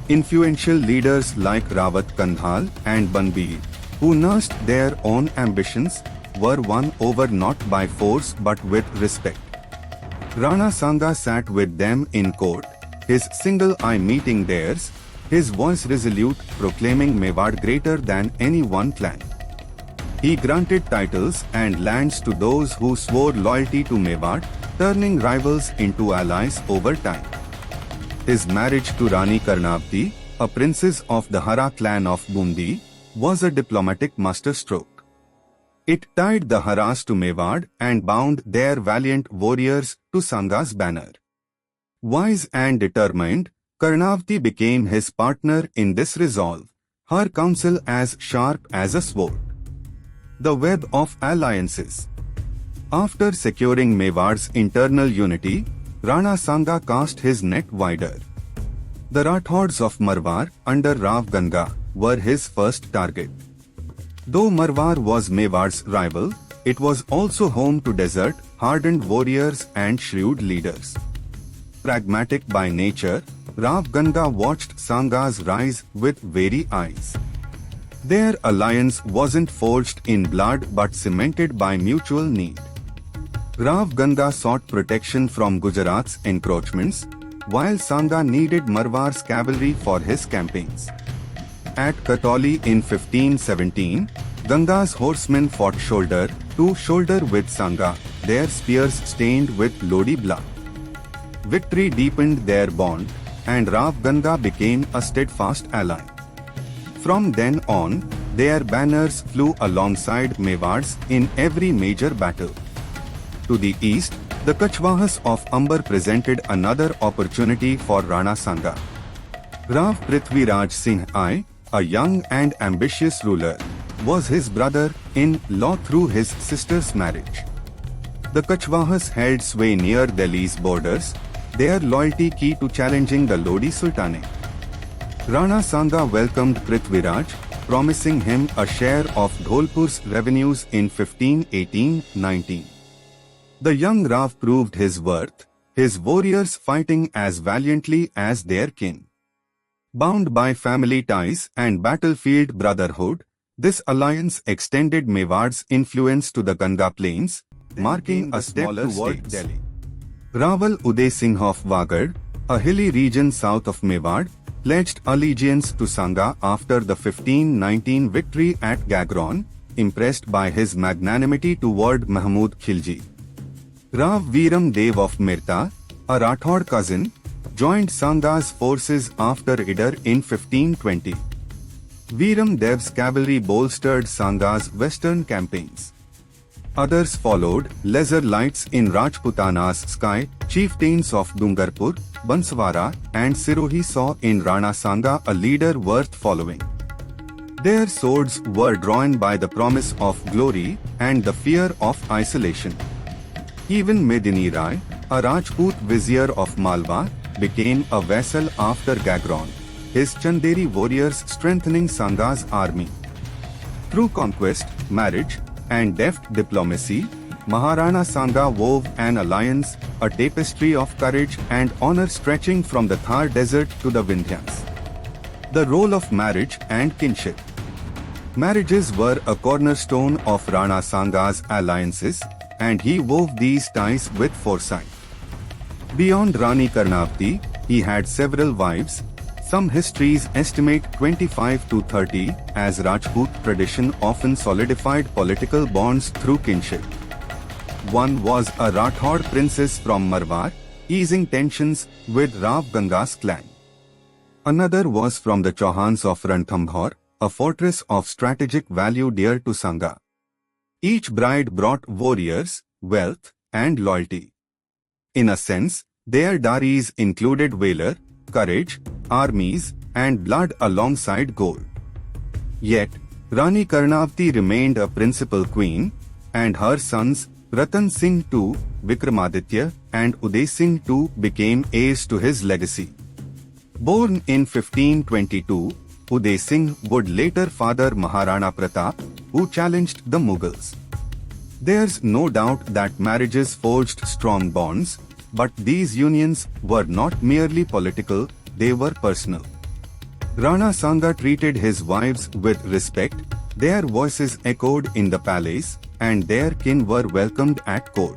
Influential leaders like Rawat Kandhal and Banbir, who nursed their own ambitions, were won over not by force but with respect. Rana Sanga sat with them in court, his single eye meeting theirs, his voice resolute, proclaiming Mewar greater than any one clan. He granted titles and lands to those who swore loyalty to Mewar, turning rivals into allies over time. His marriage to Rani Karnavati, a princess of the Hara clan of Bundi, was a diplomatic masterstroke. It tied the Haras to Mewar and bound their valiant warriors to Sanga's banner. Wise and determined, Karnavati became his partner in this resolve, her counsel as sharp as a sword. The web of alliances. After securing Mewar's internal unity, Rana Sanga cast his net wider. The Rathauds of Marwar under Rav Ganga were his first target. Though Marwar was Mewar's rival, it was also home to desert-hardened warriors and shrewd leaders. Pragmatic by nature, Rav Ganga watched Sanga's rise with wary eyes. Their alliance wasn't forged in blood but cemented by mutual need. Rav Ganga sought protection from Gujarat's encroachments, while Sanga needed Marwar's cavalry for his campaigns. At Katoli in 1517, Ganga's horsemen fought shoulder to shoulder with Sanga, their spears stained with Lodi blood. Victory deepened their bond, and Rav Ganga became a steadfast ally. From then on, their banners flew alongside Mewar's in every major battle. To the east, the Kachwahas of Amber presented another opportunity for Rana Sanga. Rav Prithviraj Singh I, a young and ambitious ruler, was his brother-in-law through his sister's marriage. The Kachwahas held sway near Delhi's borders, their loyalty key to challenging the Lodi Sultanate. Rana Sanga welcomed Prithviraj, promising him a share of Dholpur's revenues in 1518-19. The young Rav proved his worth, his warriors fighting as valiantly as their kin. Bound by family ties and battlefield brotherhood, this alliance extended Mewar's influence to the Ganga plains, marking a step toward Delhi. Rawal Uday Singh of Wagad, a hilly region south of Mewar, pledged allegiance to Sanga after the 1519 victory at Gagron, impressed by his magnanimity toward Mahmud Khilji. Rav Veeram Dev of Mirta, a Rathaud cousin, joined Sanga's forces after Idar in 1520. Veeram Dev's cavalry bolstered Sanga's western campaigns. Others followed, lesser lights in Rajputana's sky, chieftains of Dungarpur, Banswara, and Sirohi saw in Rana Sanga a leader worth following. Their swords were drawn by the promise of glory and the fear of isolation. Even Medini Rai, a Rajput vizier of Malwa, became a vassal after Gagron, his Chanderi warriors strengthening Sanga's army. Through conquest, marriage, and deft diplomacy, Maharana Sanga wove an alliance, a tapestry of courage and honor stretching from the Thar desert to the Vindhyas. The role of marriage and kinship. Marriages were a cornerstone of Rana Sanga's alliances, and he wove these ties with foresight. Beyond Rani Karnavati, he had several wives. Some histories estimate 25 to 30, as Rajput tradition often solidified political bonds through kinship. One was a Rathaud princess from Marwar, easing tensions with Rav Ganga's clan. Another was from the Chauhans of Ranthambore, a fortress of strategic value dear to Sanga. Each bride brought warriors, wealth, and loyalty. In a sense, their dowries included valor, courage, armies, and blood alongside gold. Yet, Rani Karnavati remained a principal queen, and her sons Ratan Singh II, Vikramaditya, and Uday Singh II became heirs to his legacy. Born in 1522, Uday Singh would later father Maharana Pratap, who challenged the Mughals. There's no doubt that marriages forged strong bonds, but these unions were not merely political, they were personal. Rana Sanga treated his wives with respect, their voices echoed in the palace, and their kin were welcomed at court.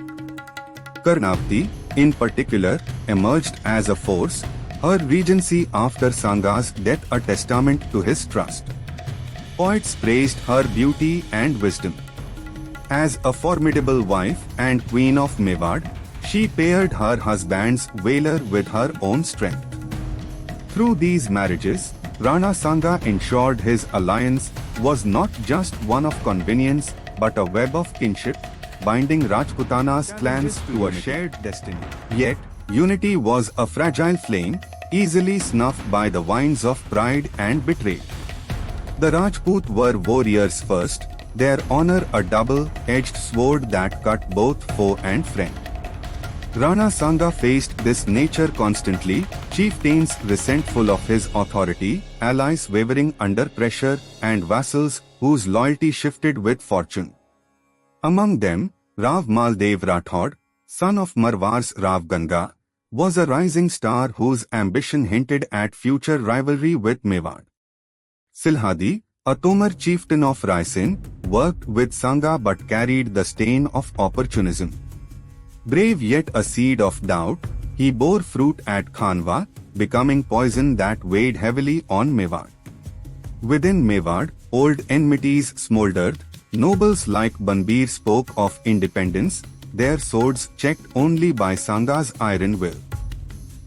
Karnavati, in particular, emerged as a force, her regency after Sanga's death a testament to his trust. Poets praised her beauty and wisdom. As a formidable wife and queen of Mewar, she paired her husband's valor with her own strength. Through these marriages, Rana Sanga ensured his alliance was not just one of convenience but a web of kinship, binding Rajputana's clans to a shared destiny. Yet, unity was a fragile flame, easily snuffed by the winds of pride and betrayal. The Rajput were warriors first, their honor a double-edged sword that cut both foe and friend. Rana Sanga faced this nature constantly, chieftains resentful of his authority, allies wavering under pressure, and vassals whose loyalty shifted with fortune. Among them, Rav Maldev Rathod, son of Marwar's Rav Ganga, was a rising star whose ambition hinted at future rivalry with Mewar. Silhadi, a Tomar chieftain of Raisen, worked with Sanga but carried the stain of opportunism. Brave yet a seed of doubt, he bore fruit at Khanwa, becoming poison that weighed heavily on Mewar. Within Mewar, old enmities smoldered, nobles like Banbir spoke of independence, their swords checked only by Sanga's iron will.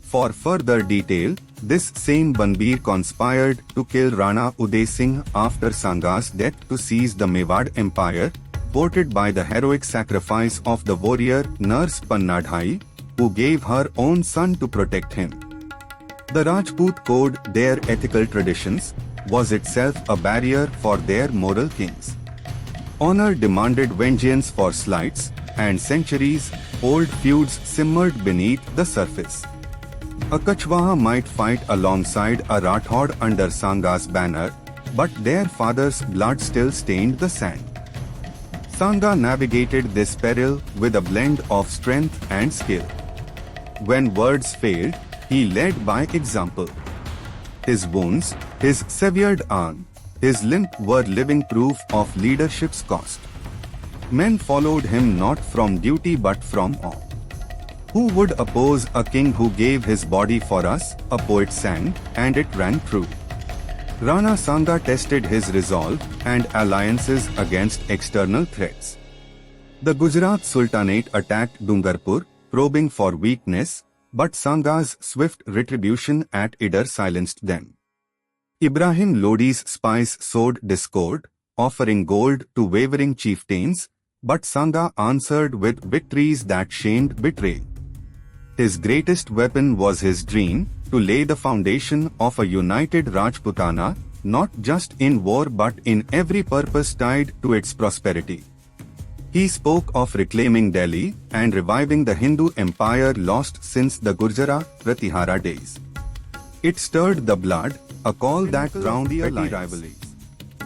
For further detail, this same Banbir conspired to kill Rana Uday Singh after Sanga's death to seize the Mewar Empire, thwarted by the heroic sacrifice of the warrior nurse Pannadhai, who gave her own son to protect him. The Rajput code, their ethical traditions, was itself a barrier for their moral kings. Honor demanded vengeance for slights, and centuries-old feuds simmered beneath the surface. A Kachwaha might fight alongside a Rathod under Sanga's banner, but their father's blood still stained the sand. Sanga navigated this peril with a blend of strength and skill. When words failed, he led by example. His wounds, his severed arm, his limp were living proof of leadership's cost. Men followed him not from duty but from awe. Who would oppose a king who gave his body for us, a poet sang, and it rang true. Rana Sanga tested his resolve and alliances against external threats. The Gujarat Sultanate attacked Dungarpur, probing for weakness, but Sanga's swift retribution at Idar silenced them. Ibrahim Lodi's spies sowed discord, offering gold to wavering chieftains, but Sanga answered with victories that shamed betrayal. His greatest weapon was his dream, to lay the foundation of a united Rajputana, not just in war but in every purpose tied to its prosperity. He spoke of reclaiming Delhi and reviving the Hindu empire lost since the Gurjara Pratihara days. It stirred the blood, a call that drowned petty rivalries.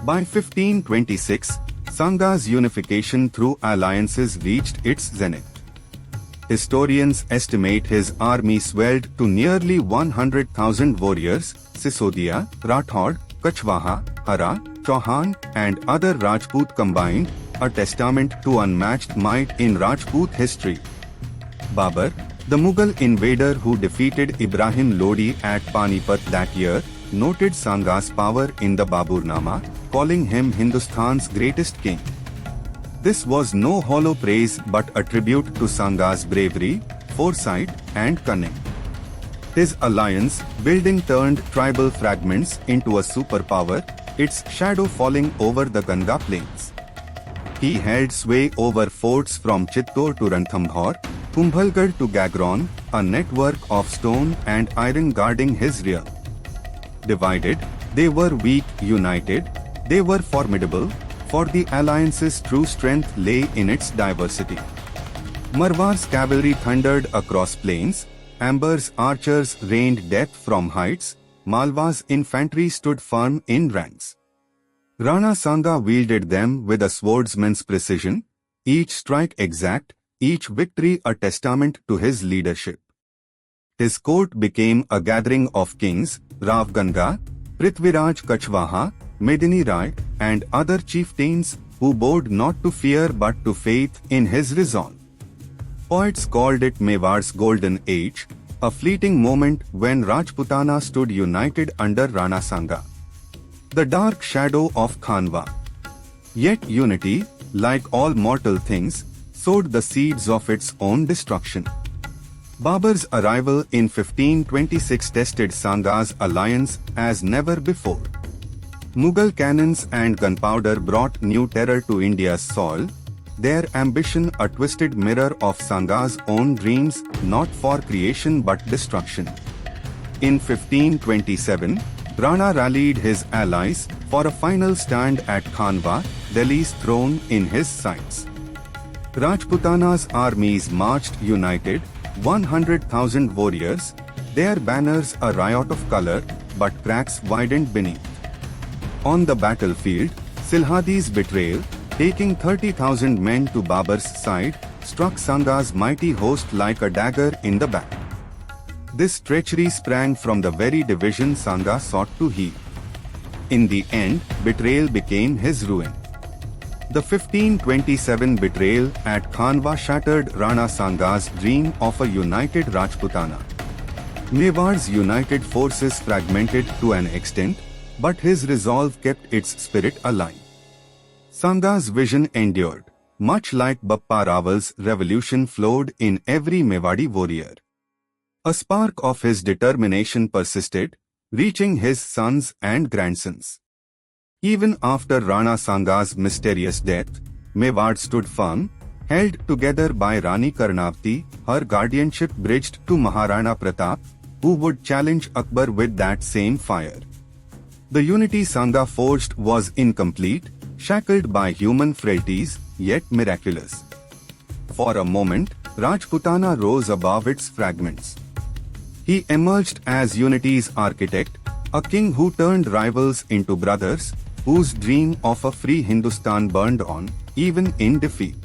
By 1526, Sanga's unification through alliances reached its zenith. Historians estimate his army swelled to nearly 100,000 warriors, Sisodia, Rathod, Kachwaha, Hara, Chauhan, and other Rajput combined, a testament to unmatched might in Rajput history. Babur, the Mughal invader who defeated Ibrahim Lodi at Panipat that year, noted Sanga's power in the Baburnama, calling him Hindustan's greatest king. This was no hollow praise but a tribute to Sanga's bravery, foresight, and cunning. His alliance building turned tribal fragments into a superpower, its shadow falling over the Ganga plains. He held sway over forts from Chittor to Ranthambore, Kumbhalgarh to Gagron, a network of stone and iron guarding his rear. Divided, they were weak; united, they were formidable, for the alliance's true strength lay in its diversity. Marwar's cavalry thundered across plains, Amber's archers rained death from heights, Malwa's infantry stood firm in ranks. Rana Sanga wielded them with a swordsman's precision, each strike exact, each victory a testament to his leadership. His court became a gathering of kings, Rav Ganga, Prithviraj Kachwaha, Medini Rai, and other chieftains who bowed not to fear but to faith in his resolve. Poets called it Mewar's golden age, a fleeting moment when Rajputana stood united under Rana Sanga. The dark shadow of Khanwa. Yet unity, like all mortal things, sowed the seeds of its own destruction. Babur's arrival in 1526 tested Sanga's alliance as never before. Mughal cannons and gunpowder brought new terror to India's soil, their ambition a twisted mirror of Sanga's own dreams, not for creation but destruction. In 1527, Rana rallied his allies for a final stand at Khanwa, Delhi's throne in his sights. Rajputana's armies marched united, 100,000 warriors, their banners a riot of color, but cracks widened beneath. On the battlefield, Silhadi's betrayal, taking 30,000 men to Babur's side, struck Sanga's mighty host like a dagger in the back. This treachery sprang from the very division Sanga sought to heal. In the end, betrayal became his ruin. The 1527 betrayal at Khanwa shattered Rana Sanga's dream of a united Rajputana. Mewar's united forces fragmented to an extent, but his resolve kept its spirit alive. Sanga's vision endured, much like Bappa Rawal's revolution flowed in every Mewari warrior. A spark of his determination persisted, reaching his sons and grandsons. Even after Rana Sanga's mysterious death, Mewar stood firm, held together by Rani Karnavati, her guardianship bridged to Maharana Pratap, who would challenge Akbar with that same fire. The unity Sanga forged was incomplete, shackled by human frailties, yet miraculous. For a moment, Rajputana rose above its fragments. He emerged as unity's architect, a king who turned rivals into brothers, whose dream of a free Hindustan burned on, even in defeat.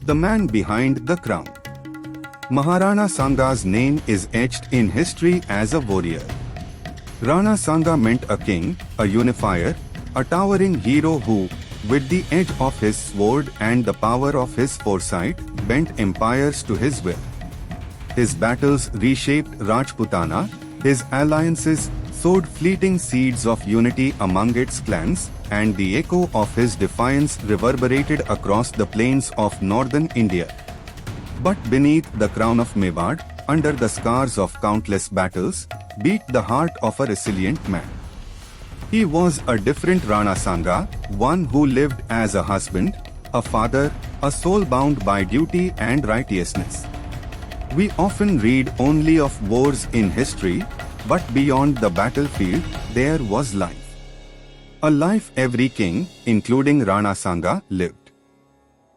The man behind the crown. Maharana Sanga's name is etched in history as a warrior. Rana Sanga meant a king, a unifier, a towering hero who, with the edge of his sword and the power of his foresight, bent empires to his will. His battles reshaped Rajputana, his alliances sowed fleeting seeds of unity among its clans, and the echo of his defiance reverberated across the plains of northern India. But beneath the crown of Mewar, under the scars of countless battles, beat the heart of a resilient man. He was a different Rana Sanga, one who lived as a husband, a father, a soul bound by duty and righteousness. We often read only of wars in history, but beyond the battlefield, there was life. A life every king, including Rana Sanga, lived.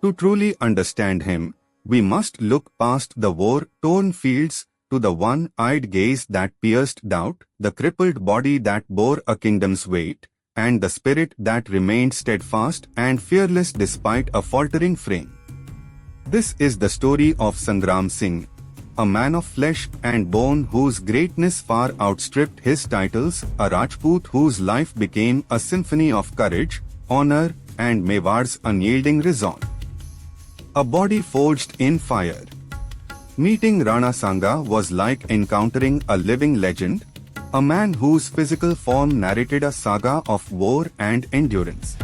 To truly understand him, we must look past the war-torn fields to the one-eyed gaze that pierced doubt, the crippled body that bore a kingdom's weight, and the spirit that remained steadfast and fearless despite a faltering frame. This is the story of Sangram Singh, a man of flesh and bone whose greatness far outstripped his titles, a Rajput whose life became a symphony of courage, honor, and Mewar's unyielding resolve. A body forged in fire. Meeting Rana Sanga was like encountering a living legend, a man whose physical form narrated a saga of war and endurance.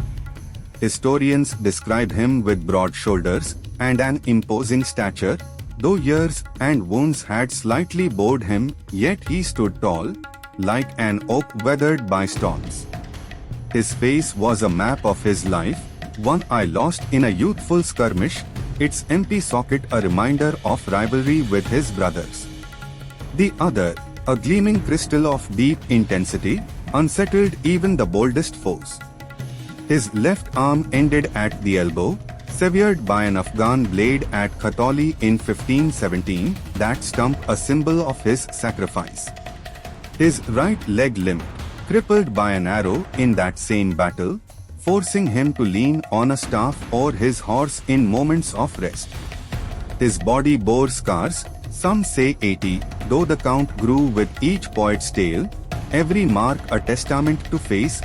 Historians describe him with broad shoulders and an imposing stature. Though years and wounds had slightly bored him, yet he stood tall, like an oak weathered by storms. His face was a map of his life, one eye lost in a youthful skirmish, its empty socket a reminder of rivalry with his brothers. The other, a gleaming crystal of deep intensity, unsettled even the boldest foes. His left arm ended at the elbow, severed by an Afghan blade at Khatoli in 1517, that stump a symbol of his sacrifice. His right leg limped, crippled by an arrow in that same battle, forcing him to lean on a staff or his horse in moments of rest. His body bore scars, some say 80, though the count grew with each poet's tale, every mark a testament to face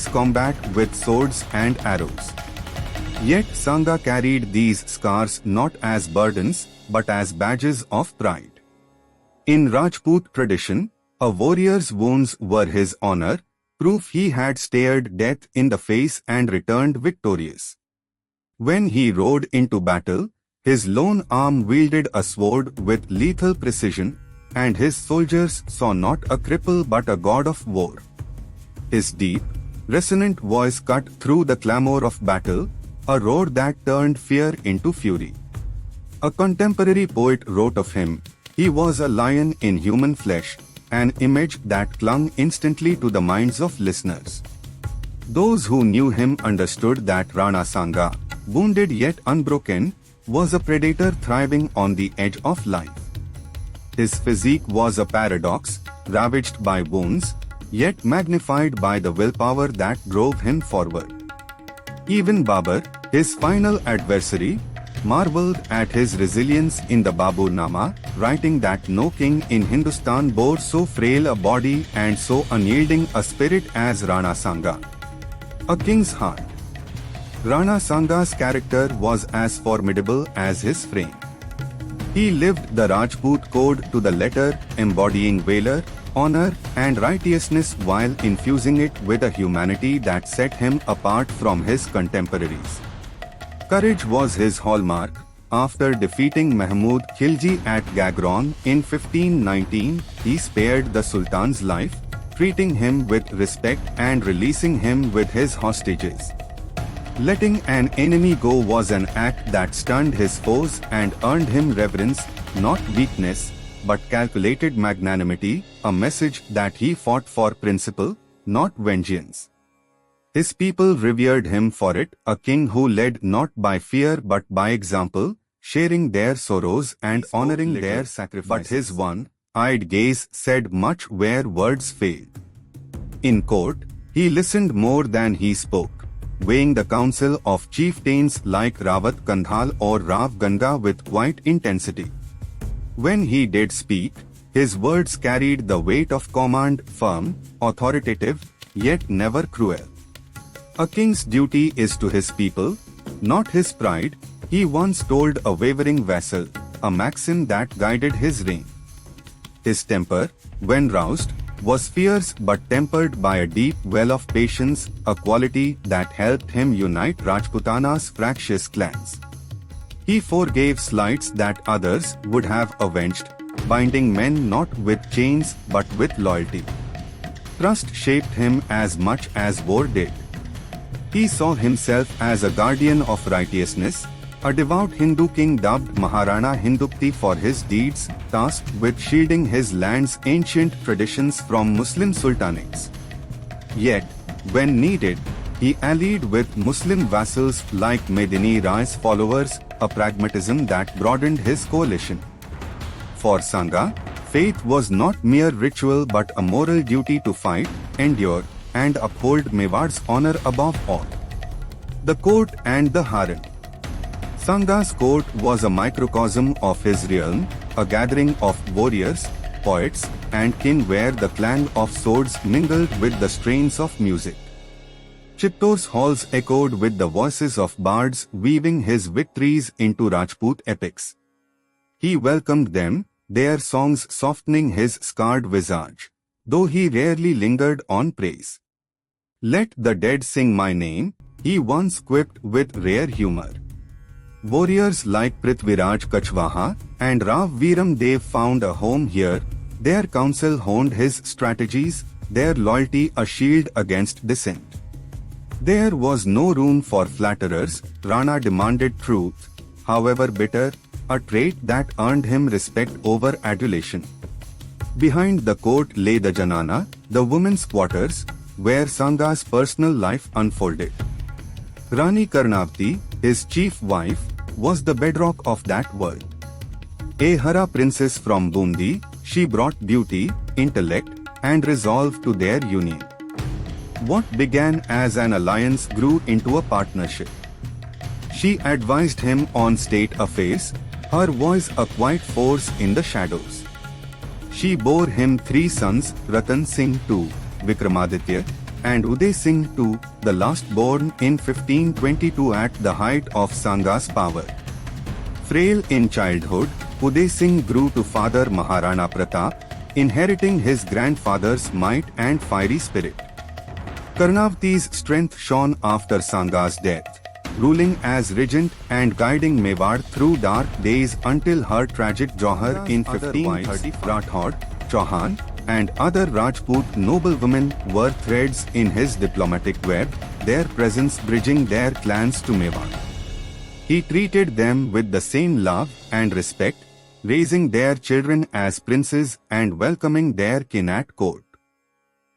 combat with swords and arrows. Yet Sanga carried these scars not as burdens, but as badges of pride. In Rajput tradition, a warrior's wounds were his honor, proof he had stared death in the face and returned victorious. When he rode into battle, his lone arm wielded a sword with lethal precision, and his soldiers saw not a cripple but a god of war. His deep, resonant voice cut through the clamor of battle, a roar that turned fear into fury. A contemporary poet wrote of him, "He was a lion in human flesh," an image that clung instantly to the minds of listeners. Those who knew him understood that Rana Sanga, wounded yet unbroken, was a predator thriving on the edge of life. His physique was a paradox, ravaged by wounds, yet magnified by the willpower that drove him forward. Even Babur, his final adversary, marveled at his resilience in the Babur Nama, writing that no king in Hindustan bore so frail a body and so unyielding a spirit as Rana Sanga. A king's heart. Rana Sanga's character was as formidable as his frame. He lived the Rajput code to the letter, embodying valor, honor, and righteousness while infusing it with a humanity that set him apart from his contemporaries. Courage was his hallmark. After defeating Mahmud Khilji at Gagron in 1519, he spared the Sultan's life, treating him with respect and releasing him with his hostages. Letting an enemy go was an act that stunned his foes and earned him reverence, not weakness, but calculated magnanimity, a message that he fought for principle, not vengeance. His people revered him for it, a king who led not by fear but by example, sharing their sorrows and honoring their sacrifices. But his one-eyed gaze said much where words failed. In court, he listened more than he spoke, weighing the counsel of chieftains like Rawat Kandhal or Rav Ganga with quiet intensity. When he did speak, his words carried the weight of command, firm, authoritative, yet never cruel. A king's duty is to his people, not his pride, he once told a wavering vassal, a maxim that guided his reign. His temper, when roused, was fierce but tempered by a deep well of patience, a quality that helped him unite Rajputana's fractious clans. He forgave slights that others would have avenged, binding men not with chains but with loyalty. Trust shaped him as much as war did. He saw himself as a guardian of righteousness, a devout Hindu king dubbed Maharana Hindupti for his deeds, tasked with shielding his land's ancient traditions from Muslim sultanates. Yet, when needed, he allied with Muslim vassals like Medini Rai's followers, a pragmatism that broadened his coalition. For Sanga, faith was not mere ritual but a moral duty to fight, endure, and uphold Mewar's honor above all. The court and the harem. Sanga's court was a microcosm of his realm, a gathering of warriors, poets, and kin where the clang of swords mingled with the strains of music. Chittor's halls echoed with the voices of bards weaving his victories into Rajput epics. He welcomed them, their songs softening his scarred visage, though he rarely lingered on praise. "Let the dead sing my name," he once quipped with rare humor. Warriors like Prithviraj Kachwaha and Rav Viram Dev found a home here. Their counsel honed his strategies, their loyalty a shield against dissent. There was no room for flatterers. Rana demanded truth, however bitter, a trait that earned him respect over adulation. Behind the court lay the Janana, the women's quarters, where Sanga's personal life unfolded. Rani Karnavati, his chief wife, was the bedrock of that world. A Hara princess from Bundi, she brought beauty, intellect, and resolve to their union. What began as an alliance grew into a partnership. She advised him on state affairs, her voice a quiet force in the shadows. She bore him 3 sons, Ratan Singh II, Vikramaditya, and Uday Singh II, the last born in 1522 at the height of Sanga's power. Frail in childhood, Uday Singh grew to father Maharana Pratap, inheriting his grandfather's might and fiery spirit. Karnavati's strength shone after Sanga's death, ruling as regent and guiding Mewar through dark days until her tragic Johar in 1530. Rathod, Chauhan, and other Rajput noblewomen were threads in his diplomatic web, their presence bridging their clans to Mewar. He treated them with the same love and respect, raising their children as princes and welcoming their kin at court.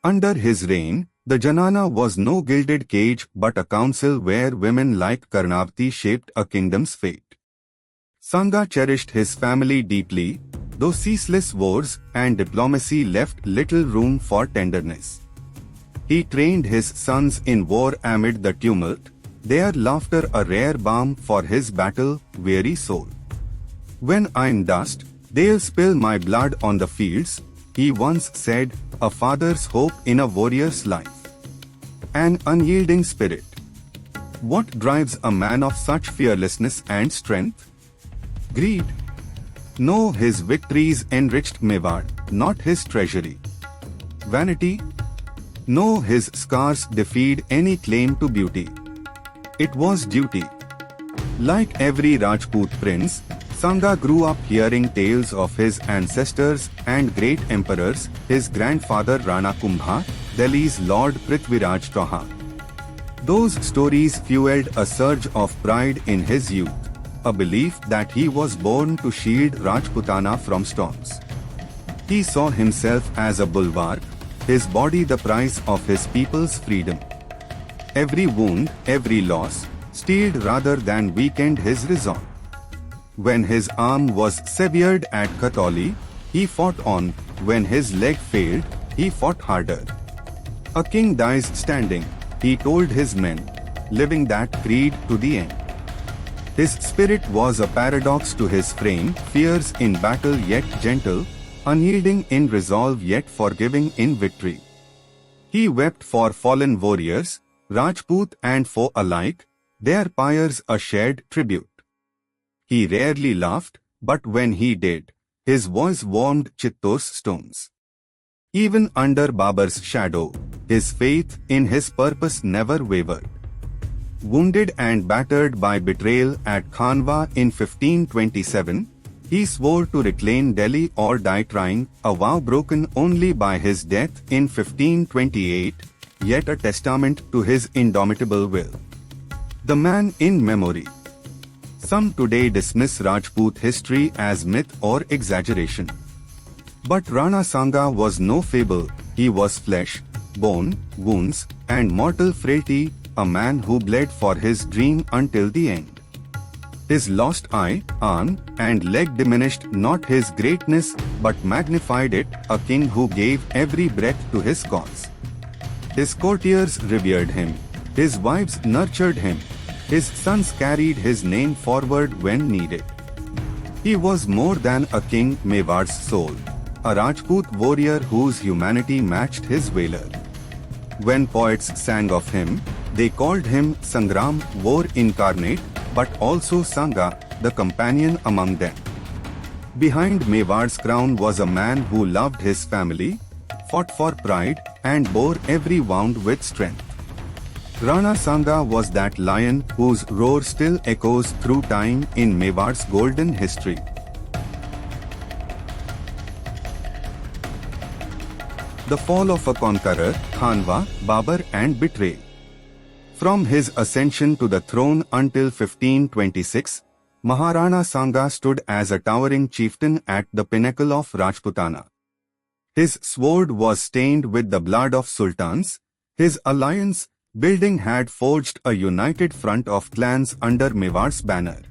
Under his reign, the Janana was no gilded cage but a council where women like Karnavati shaped a kingdom's fate. Sanga cherished his family deeply, though ceaseless wars and diplomacy left little room for tenderness. He trained his sons in war amid the tumult, their laughter a rare balm for his battle-weary soul. When I'm dust, they'll spill my blood on the fields, he once said, a father's hope in a warrior's life. An unyielding spirit. What drives a man of such fearlessness and strength? Greed. No, his victories enriched Mewar, not his treasury. Vanity? No, his scars defied any claim to beauty. It was duty. Like every Rajput prince, Sanga grew up hearing tales of his ancestors and great emperors, his grandfather Rana Kumbha, Delhi's Lord Prithviraj Chauhan. Those stories fueled a surge of pride in his youth, a belief that he was born to shield Rajputana from storms. He saw himself as a bulwark, his body the price of his people's freedom. Every wound, every loss, steeled rather than weakened his resolve. When his arm was severed at Katauli, he fought on. When his leg failed, he fought harder. A king dies standing, he told his men, living that creed to the end. His spirit was a paradox to his frame, fierce in battle yet gentle, unyielding in resolve yet forgiving in victory. He wept for fallen warriors, Rajput and foe alike, their pyres a shared tribute. He rarely laughed, but when he did, his voice warmed Chittor's stones. Even under Babur's shadow, his faith in his purpose never wavered. Wounded and battered by betrayal at Khanwa in 1527, he swore to reclaim Delhi or die trying, a vow broken only by his death in 1528, yet a testament to his indomitable will. The man in memory. Some today dismiss Rajput history as myth or exaggeration. But Rana Sanga was no fable, he was flesh, bone, wounds, and mortal frailty, a man who bled for his dream until the end. His lost eye, arm, and leg diminished not his greatness but magnified it, a king who gave every breath to his cause. His courtiers revered him, his wives nurtured him, his sons carried his name forward when needed. He was more than a king, Mewar's soul, a Rajput warrior whose humanity matched his valor. When poets sang of him, they called him Sangram, war incarnate, but also Sanga, the companion among them. Behind Mewar's crown was a man who loved his family, fought for pride, and bore every wound with strength. Rana Sanga was that lion whose roar still echoes through time in Mewar's golden history. The fall of a conqueror, Khanwa, Babur and Betrayal. From his ascension to the throne until 1526, Maharana Sanga stood as a towering chieftain at the pinnacle of Rajputana. His sword was stained with the blood of sultans. His alliance building had forged a united front of clans under Mewar's banner.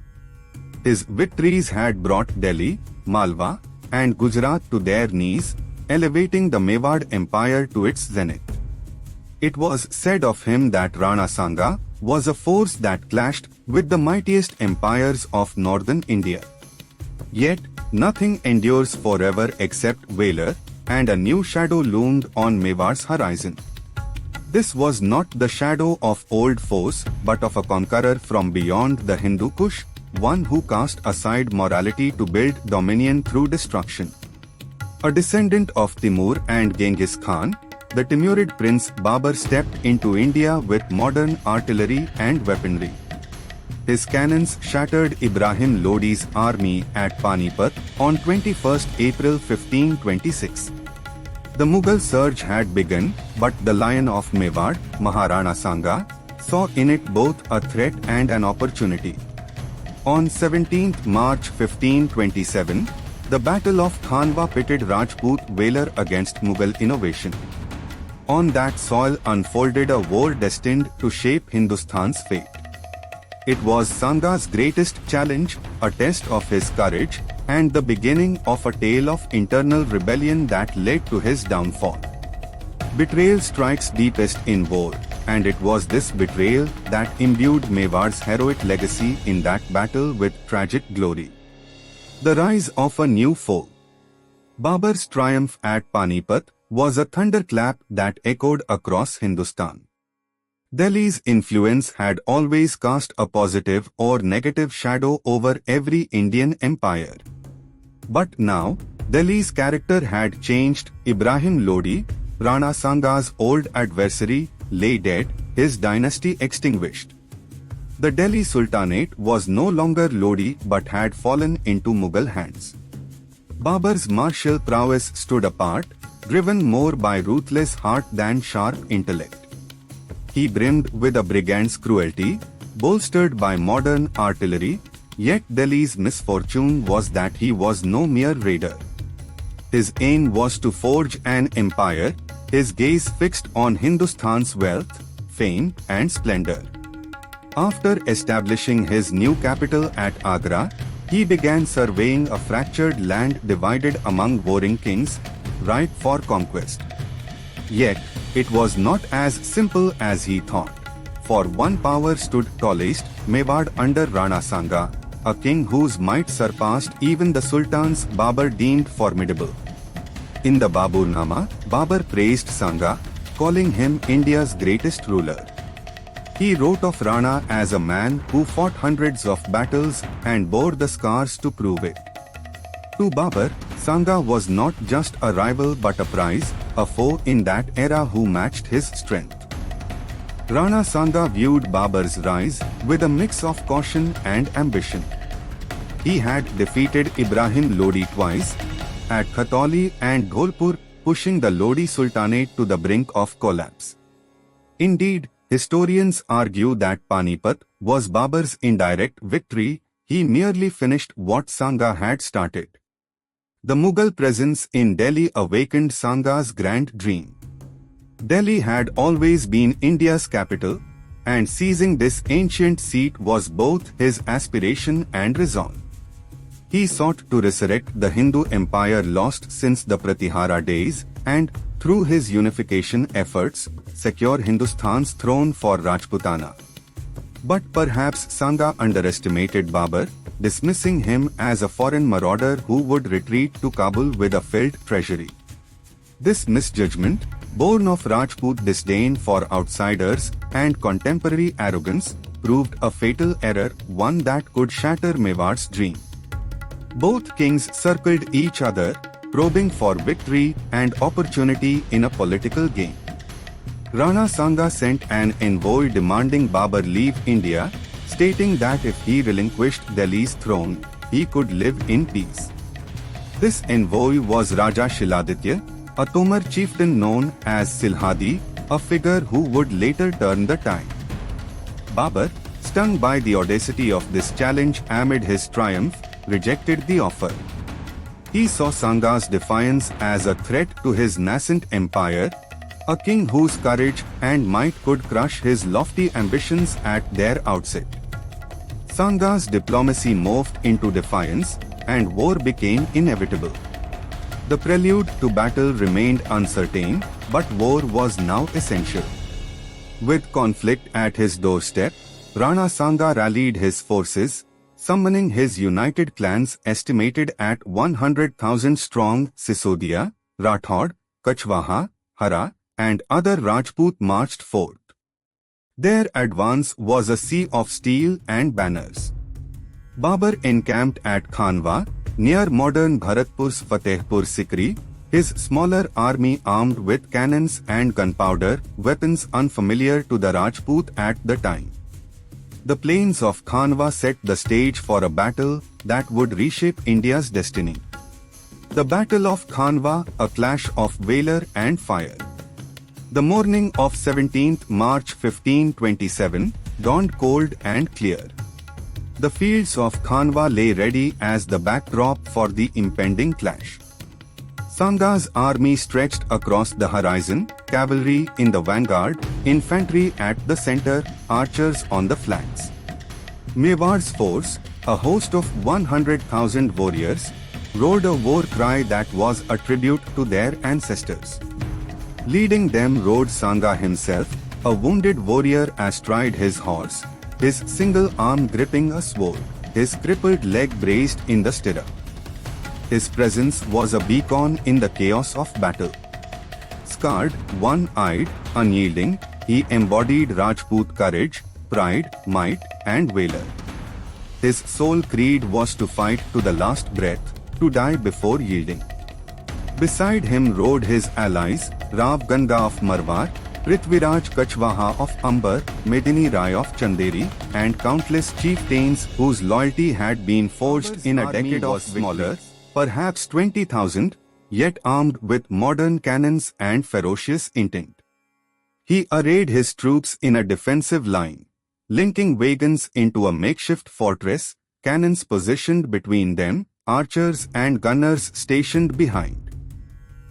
His victories had brought Delhi, Malwa, and Gujarat to their knees, elevating the Mewar Empire to its zenith. It was said of him that Rana Sanga was a force that clashed with the mightiest empires of northern India. Yet, nothing endures forever except Valor, and a new shadow loomed on Mewar's horizon. This was not the shadow of old foes, but of a conqueror from beyond the Hindu Kush, one who cast aside morality to build dominion through destruction. A descendant of Timur and Genghis Khan, the Timurid prince Babur stepped into India with modern artillery and weaponry. His cannons shattered Ibrahim Lodi's army at Panipat on 21 April 1526. The Mughal surge had begun, but the Lion of Mewar, Maharana Sanga, saw in it both a threat and an opportunity. On 17 March 1527, the Battle of Khanwa pitted Rajput valor against Mughal innovation. On that soil unfolded a war destined to shape Hindustan's fate. It was Sanga's greatest challenge, a test of his courage, and the beginning of a tale of internal rebellion that led to his downfall. Betrayal strikes deepest in war, and it was this betrayal that imbued Mewar's heroic legacy in that battle with tragic glory. The rise of a new foe. Babur's triumph at Panipat was a thunderclap that echoed across Hindustan. Delhi's influence had always cast a positive or negative shadow over every Indian empire. But now, Delhi's character had changed. Ibrahim Lodi, Rana Sanga's old adversary, lay dead, his dynasty extinguished. The Delhi Sultanate was no longer Lodi but had fallen into Mughal hands. Babur's martial prowess stood apart, driven more by ruthless heart than sharp intellect. He brimmed with a brigand's cruelty, bolstered by modern artillery, yet Delhi's misfortune was that he was no mere raider. His aim was to forge an empire, his gaze fixed on Hindustan's wealth, fame, and splendor. After establishing his new capital at Agra, he began surveying a fractured land divided among warring kings, ripe for conquest. Yet, it was not as simple as he thought. For one power stood tallest, Mewar under Rana Sanga, a king whose might surpassed even the sultans Babur deemed formidable. In the Baburnama, Babur praised Sanga, calling him India's greatest ruler. He wrote of Rana as a man who fought hundreds of battles and bore the scars to prove it. To Babur, Sanga was not just a rival but a prize, a foe in that era who matched his strength. Rana Sanga viewed Babur's rise with a mix of caution and ambition. He had defeated Ibrahim Lodi twice, at Khatoli and Dholpur, pushing the Lodi Sultanate to the brink of collapse. Indeed, historians argue that Panipat was Babur's indirect victory. He merely finished what Sanga had started. The Mughal presence in Delhi awakened Sanga's grand dream. Delhi had always been India's capital, and seizing this ancient seat was both his aspiration and resolve. He sought to resurrect the Hindu empire lost since the Pratihara days and, through his unification efforts, secure Hindustan's throne for Rajputana. But perhaps Sanga underestimated Babur, dismissing him as a foreign marauder who would retreat to Kabul with a filled treasury. This misjudgment, born of Rajput disdain for outsiders and contemporary arrogance, proved a fatal error, one that could shatter Mewar's dream. Both kings circled each other, probing for victory and opportunity in a political game. Rana Sanga sent an envoy demanding Babur leave India, stating that if he relinquished Delhi's throne, he could live in peace. This envoy was Raja Shiladitya, a Tomar chieftain known as Silhadi, a figure who would later turn the tide. Babur, stung by the audacity of this challenge amid his triumph, rejected the offer. He saw Sanga's defiance as a threat to his nascent empire, a king whose courage and might could crush his lofty ambitions at their outset. Sanga's diplomacy morphed into defiance, and war became inevitable. The prelude to battle remained uncertain, but war was now essential. With conflict at his doorstep, Rana Sanga rallied his forces, summoning his united clans estimated at 100,000 strong. Sisodia, Rathod, Kachwaha, Hara, and other Rajput marched forth. Their advance was a sea of steel and banners. Babur encamped at Khanwa, near modern Bharatpur's Fatehpur Sikri, his smaller army armed with cannons and gunpowder, weapons unfamiliar to the Rajput at the time. The plains of Khanwa set the stage for a battle that would reshape India's destiny. The Battle of Khanwa, a clash of valor and fire. The morning of 17th March 1527 dawned cold and clear. The fields of Khanwa lay ready as the backdrop for the impending clash. Sanga's army stretched across the horizon, cavalry in the vanguard, infantry at the center, archers on the flanks. Mewar's force, a host of 100,000 warriors, roared a war cry that was a tribute to their ancestors. Leading them rode Sanga himself, a wounded warrior astride his horse, his single arm gripping a sword, his crippled leg braced in the stirrup. His presence was a beacon in the chaos of battle. Scarred, one-eyed, unyielding, he embodied Rajput courage, pride, might, and valor. His sole creed was to fight to the last breath, to die before yielding. Beside him rode his allies, Rav Ganga of Marwar, Prithviraj Kachwaha of Amber, Medini Rai of Chanderi, and countless chieftains whose loyalty had been forged in a decade of smaller, perhaps 20,000, yet armed with modern cannons and ferocious intent. He arrayed his troops in a defensive line, linking wagons into a makeshift fortress, cannons positioned between them, archers and gunners stationed behind.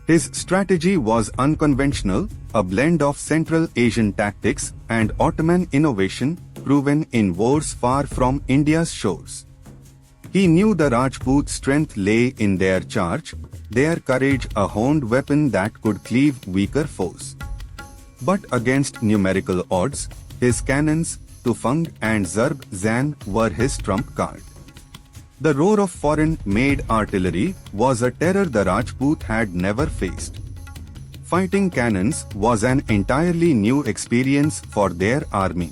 His strategy was unconventional, a blend of Central Asian tactics and Ottoman innovation proven in wars far from India's shores. He knew the Rajput strength lay in their charge, their courage a honed weapon that could cleave weaker foes. But against numerical odds, his cannons, Tufang and Zarb Zan were his trump card. The roar of foreign-made artillery was a terror the Rajput had never faced. Fighting cannons was an entirely new experience for their army.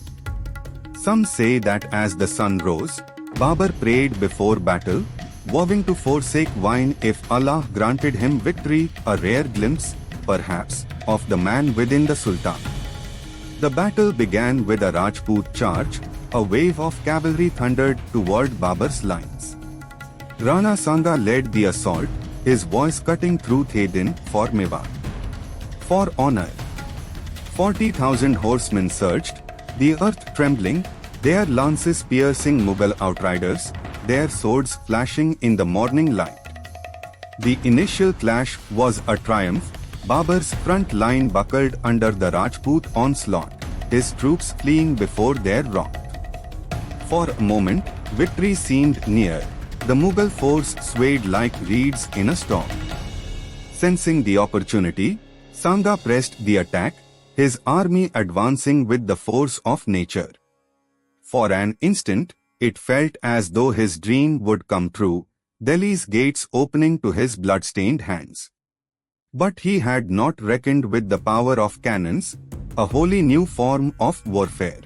Some say that as the sun rose, Babur prayed before battle, vowing to forsake wine if Allah granted him victory, a rare glimpse, perhaps, of the man within the Sultan. The battle began with a Rajput charge, a wave of cavalry thundered toward Babur's lines. Rana Sanga led the assault, his voice cutting through Thedin for Mewar. For honor. 40,000 horsemen surged, the earth trembling, their lances piercing Mughal outriders, their swords flashing in the morning light. The initial clash was a triumph. Babur's front line buckled under the Rajput onslaught, his troops fleeing before their wrath. For a moment, victory seemed near. The Mughal force swayed like reeds in a storm. Sensing the opportunity, Sanga pressed the attack, his army advancing with the force of nature. For an instant, it felt as though his dream would come true, Delhi's gates opening to his blood-stained hands. But he had not reckoned with the power of cannons, a wholly new form of warfare.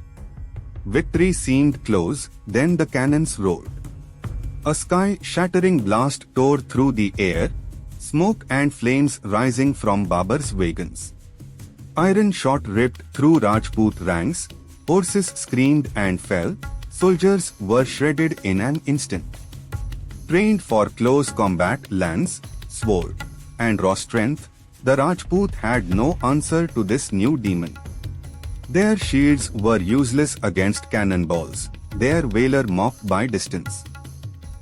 Victory seemed close, then the cannons roared. A sky-shattering blast tore through the air, smoke and flames rising from Babur's wagons. Iron shot ripped through Rajput ranks, horses screamed and fell, soldiers were shredded in an instant. Trained for close combat lance, sword, and raw strength, the Rajput had no answer to this new demon. Their shields were useless against cannonballs, their valor mocked by distance.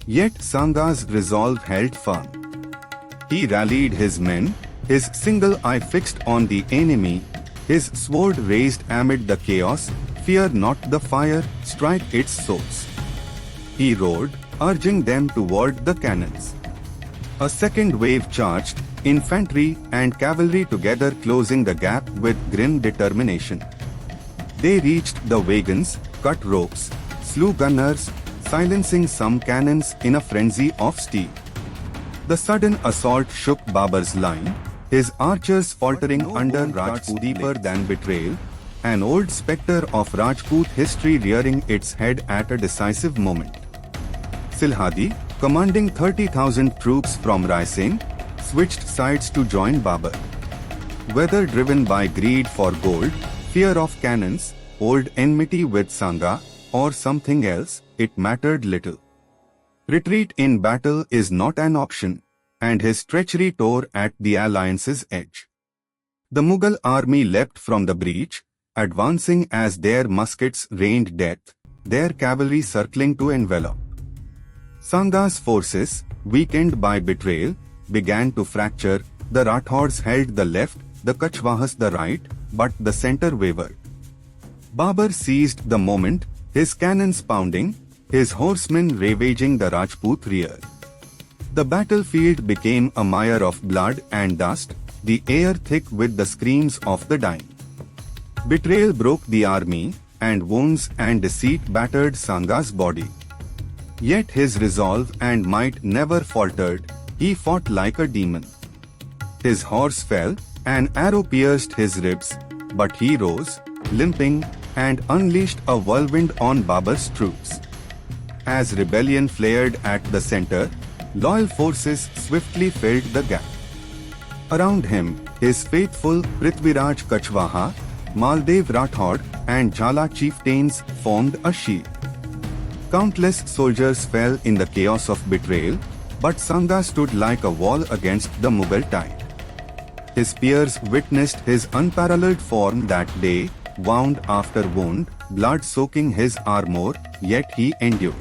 Yet Sanga's resolve held firm. He rallied his men, his single eye fixed on the enemy, his sword raised amid the chaos. Fear not the fire, strike its source. He roared, urging them toward the cannons. A second wave charged, infantry and cavalry together closing the gap with grim determination. They reached the wagons, cut ropes, slew gunners, silencing some cannons in a frenzy of steel. The sudden assault shook Babur's line, his archers faltering under Rajput deeper than betrayal, an old spectre of Rajput history rearing its head at a decisive moment. Silhadi, commanding 30,000 troops from Raisen, switched sides to join Babur. Whether driven by greed for gold, fear of cannons, old enmity with Sanga, or something else, it mattered little. Retreat in battle is not an option, and his treachery tore at the alliance's edge. The Mughal army leapt from the breach, advancing as their muskets rained death, their cavalry circling to envelop. Sanga's forces, weakened by betrayal, began to fracture. The Rathors held the left, the Kuchwahas the right, but the center wavered. Babur seized the moment, his cannons pounding, his horsemen ravaging the Rajput rear. The battlefield became a mire of blood and dust, the air thick with the screams of the dying. Betrayal broke the army, and wounds and deceit battered Sanga's body. Yet his resolve and might never faltered, he fought like a demon. His horse fell, an arrow pierced his ribs, but he rose, limping, and unleashed a whirlwind on Babur's troops. As rebellion flared at the center, loyal forces swiftly filled the gap. Around him, his faithful Prithviraj Kuchwaha, Maldev Rathod, and Jhala chieftains formed a shield. Countless soldiers fell in the chaos of betrayal, but Sanga stood like a wall against the Mughal tide. His peers witnessed his unparalleled form that day, wound after wound, blood soaking his armor, yet he endured.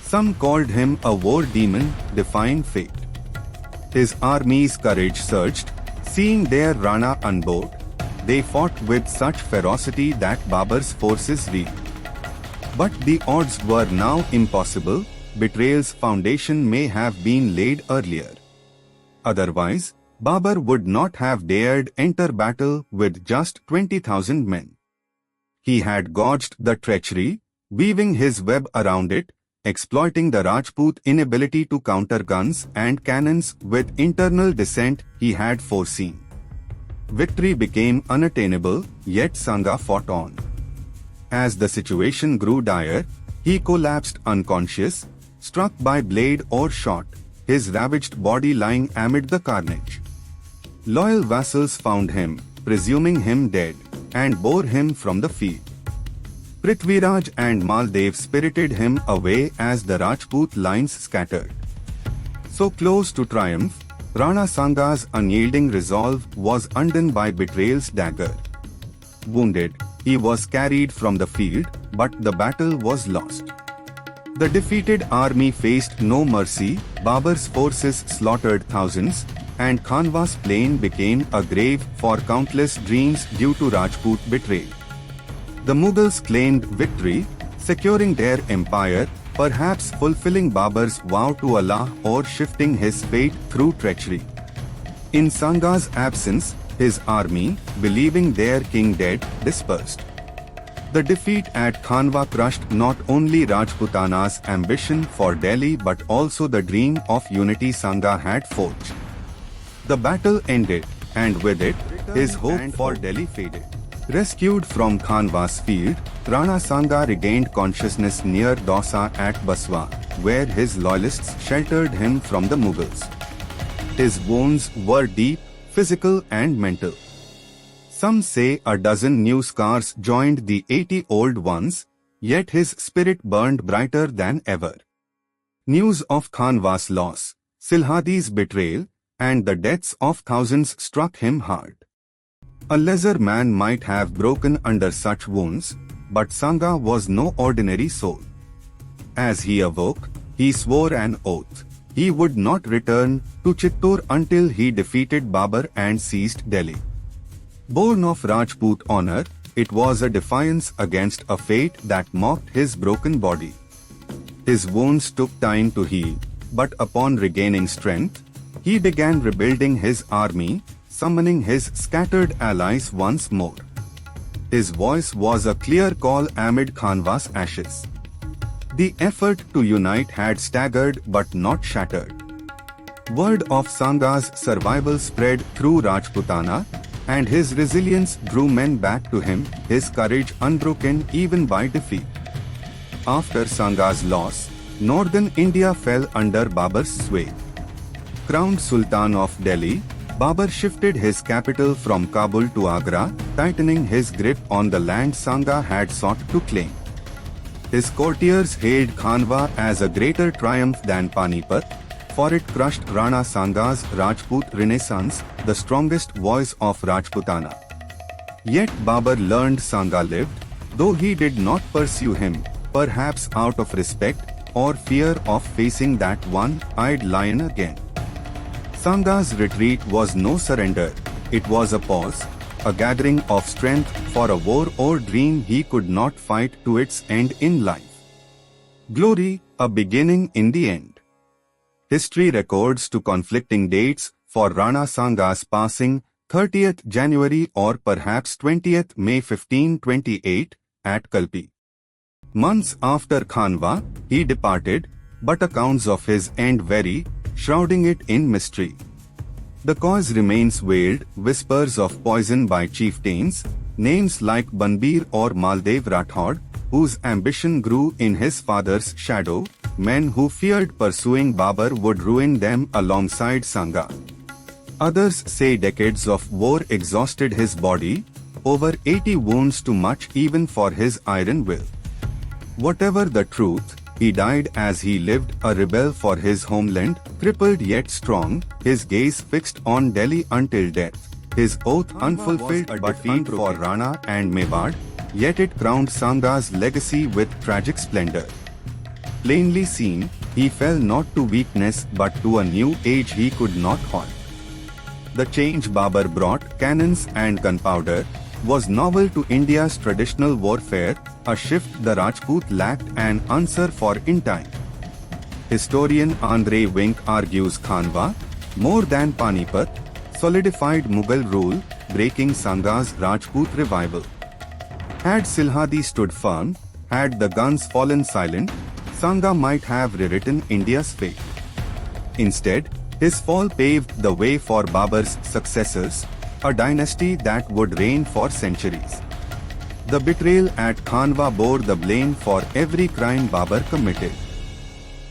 Some called him a war demon, defying fate. His army's courage surged, seeing their Rana unboard. They fought with such ferocity that Babur's forces reeled. But the odds were now impossible. Betrayal's foundation may have been laid earlier. Otherwise, Babur would not have dared enter battle with just 20,000 men. He had gauged the treachery, weaving his web around it, exploiting the Rajput inability to counter guns and cannons with internal dissent he had foreseen. Victory became unattainable, yet Sanga fought on. As the situation grew dire, he collapsed unconscious, struck by blade or shot, his ravaged body lying amid the carnage. Loyal vassals found him, presuming him dead, and bore him from the field. Prithviraj and Maldev spirited him away as the Rajput lines scattered. So close to triumph, Rana Sanga's unyielding resolve was undone by betrayal's dagger. Wounded, he was carried from the field, but the battle was lost. The defeated army faced no mercy, Babur's forces slaughtered thousands, and Khanwa's plain became a grave for countless dreams due to Rajput betrayal. The Mughals claimed victory, securing their empire, perhaps fulfilling Babur's vow to Allah or shifting his fate through treachery. In Sanga's absence, his army, believing their king dead, dispersed. The defeat at Khanwa crushed not only Rajputana's ambition for Delhi but also the dream of unity Sanga had forged. The battle ended, and with it, his hope for Delhi faded. Rescued from Khanwa's field, Rana Sanga regained consciousness near Dausa at Baswa, where his loyalists sheltered him from the Mughals. His wounds were deep, physical and mental. Some say a dozen new scars joined the 80 old ones, yet his spirit burned brighter than ever. News of Khanwa's loss, Silhadi's betrayal, and the deaths of thousands struck him hard. A lesser man might have broken under such wounds, but Sanga was no ordinary soul. As he awoke, he swore an oath. He would not return to Chittor until he defeated Babur and seized Delhi. Born of Rajput honor, it was a defiance against a fate that mocked his broken body. His wounds took time to heal, but upon regaining strength, he began rebuilding his army, summoning his scattered allies once more. His voice was a clear call amid Khanwa's ashes. The effort to unite had staggered but not shattered. Word of Sanga's survival spread through Rajputana, and his resilience drew men back to him, his courage unbroken even by defeat. After Sanga's loss, northern India fell under Babur's sway. Crowned Sultan of Delhi, Babur shifted his capital from Kabul to Agra, tightening his grip on the land Sanga had sought to claim. His courtiers hailed Khanwa as a greater triumph than Panipat, for it crushed Rana Sanga's Rajput renaissance, the strongest voice of Rajputana. Yet Babur learned Sanga lived, though he did not pursue him, perhaps out of respect or fear of facing that one-eyed lion again. Sanga's retreat was no surrender, it was a pause, a gathering of strength for a war or dream he could not fight to its end in life. Glory, a beginning in the end. History records two conflicting dates for Rana Sanga's passing, 30th January or perhaps 20th May 1528, at Kalpi. Months after Khanwa, he departed, but accounts of his end vary, shrouding it in mystery. The cause remains veiled, whispers of poison by chieftains, names like Banbir or Maldev Rathod, whose ambition grew in his father's shadow, men who feared pursuing Babur would ruin them alongside Sanga. Others say decades of war exhausted his body, over 80 wounds too much even for his iron will. Whatever the truth, he died as he lived, a rebel for his homeland, crippled yet strong, his gaze fixed on Delhi until death, his oath unfulfilled but defeat for Rana and Mewar, yet it crowned Sanga's legacy with tragic splendor. Plainly seen, he fell not to weakness but to a new age he could not halt. The change Babur brought, cannons and gunpowder, was novel to India's traditional warfare, a shift the Rajput lacked an answer for in time. Historian Andre Wink argues Khanwa, more than Panipat, solidified Mughal rule, breaking Sanga's Rajput revival. Had Silhadi stood firm, had the guns fallen silent, Sanga might have rewritten India's fate. Instead, his fall paved the way for Babur's successors, a dynasty that would reign for centuries. The betrayal at Khanwa bore the blame for every crime Babur committed.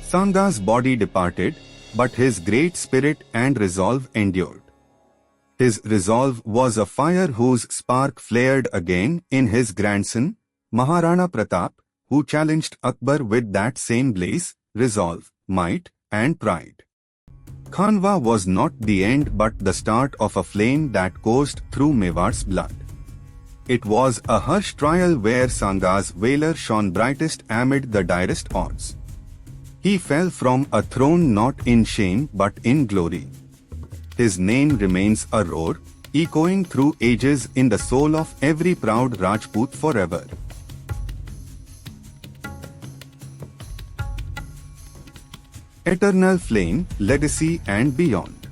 Sanga's body departed, but his great spirit and resolve endured. His resolve was a fire whose spark flared again in his grandson, Maharana Pratap, who challenged Akbar with that same blaze, resolve, might, and pride. Khanwa was not the end but the start of a flame that coursed through Mewar's blood. It was a harsh trial where Sanga's valor shone brightest amid the direst odds. He fell from a throne not in shame but in glory. His name remains a roar, echoing through ages in the soul of every proud Rajput forever. Eternal flame, legacy and beyond.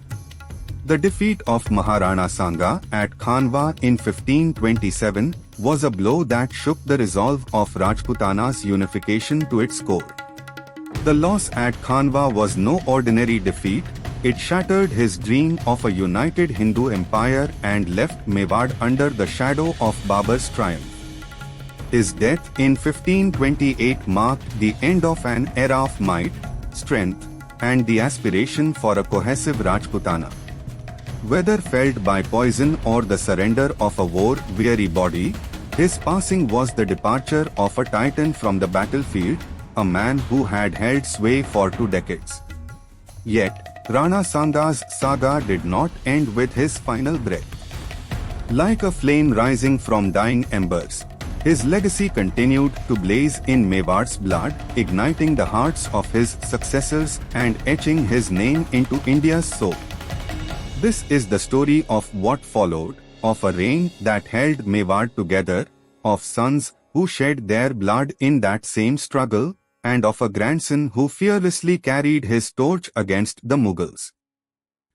The defeat of Maharana Sanga at Khanwa in 1527 was a blow that shook the resolve of Rajputana's unification to its core. The loss at Khanwa was no ordinary defeat, it shattered his dream of a united Hindu empire and left Mewar under the shadow of Babur's triumph. His death in 1528 marked the end of an era of might, strength, and the aspiration for a cohesive Rajputana. Whether felled by poison or the surrender of a war-weary body, his passing was the departure of a titan from the battlefield, a man who had held sway for 2 decades. Yet, Rana Sanga's saga did not end with his final breath. Like a flame rising from dying embers, his legacy continued to blaze in Mewar's blood, igniting the hearts of his successors and etching his name into India's soul. This is the story of what followed, of a reign that held Mewar together, of sons who shed their blood in that same struggle, and of a grandson who fearlessly carried his torch against the Mughals.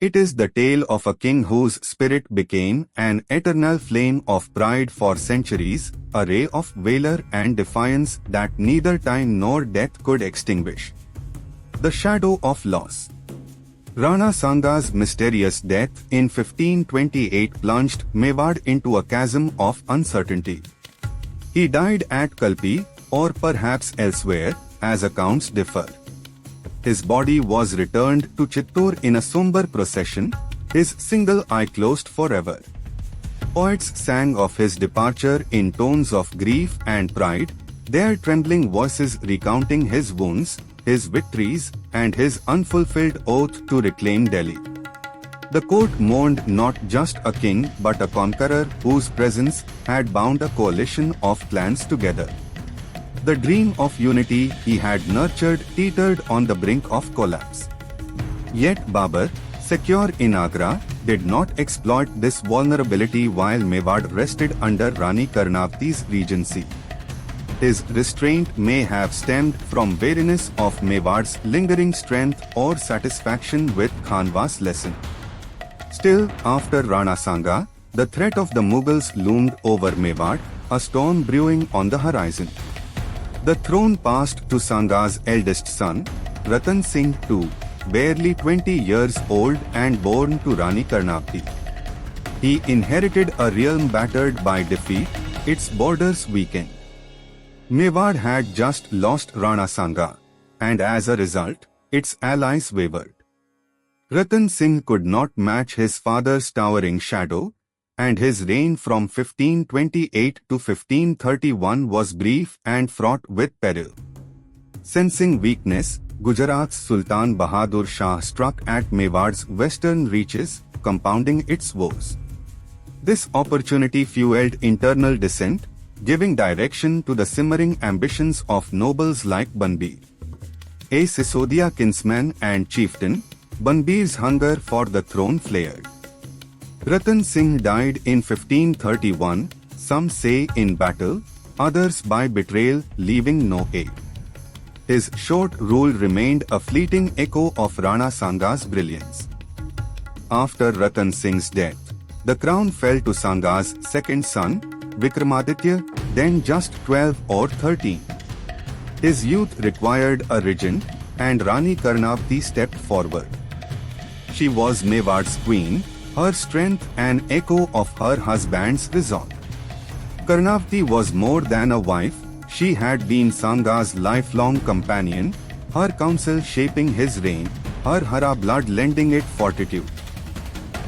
It is the tale of a king whose spirit became an eternal flame of pride for centuries, a ray of valor and defiance that neither time nor death could extinguish. The shadow of loss. Rana Sanga's mysterious death in 1528 plunged Mewar into a chasm of uncertainty. He died at Kalpi, or perhaps elsewhere, as accounts differ. His body was returned to Chittor in a somber procession, his single eye closed forever. Poets sang of his departure in tones of grief and pride, their trembling voices recounting his wounds, his victories, and his unfulfilled oath to reclaim Delhi. The court mourned not just a king but a conqueror whose presence had bound a coalition of clans together. The dream of unity he had nurtured teetered on the brink of collapse. Yet Babur, secure in Agra, did not exploit this vulnerability while Mewar rested under Rani Karnavati's regency. His restraint may have stemmed from weariness of Mewar's lingering strength or satisfaction with Khanwa's lesson. Still, after Rana Sanga, the threat of the Mughals loomed over Mewar, a storm brewing on the horizon. The throne passed to Sanga's eldest son, Ratan Singh II, barely 20 years old and born to Rani Karnavati. He inherited a realm battered by defeat, its borders weakened. Mewar had just lost Rana Sanga, and as a result, its allies wavered. Ratan Singh could not match his father's towering shadow, and his reign from 1528 to 1531 was brief and fraught with peril. Sensing weakness, Gujarat's Sultan Bahadur Shah struck at Mewar's western reaches, compounding its woes. This opportunity fueled internal dissent, giving direction to the simmering ambitions of nobles like Banbir. A Sisodia kinsman and chieftain, Banbir's hunger for the throne flared. Ratan Singh died in 1531, some say in battle, others by betrayal, leaving no heir. His short rule remained a fleeting echo of Rana Sanga's brilliance. After Ratan Singh's death, the crown fell to Sanga's second son, Vikramaditya, then just 12 or 13. His youth required a regent, and Rani Karnavati stepped forward. She was Mewar's queen, her strength an echo of her husband's resolve. Karnavati was more than a wife, she had been Sanga's lifelong companion, her counsel shaping his reign, her Hara blood lending it fortitude.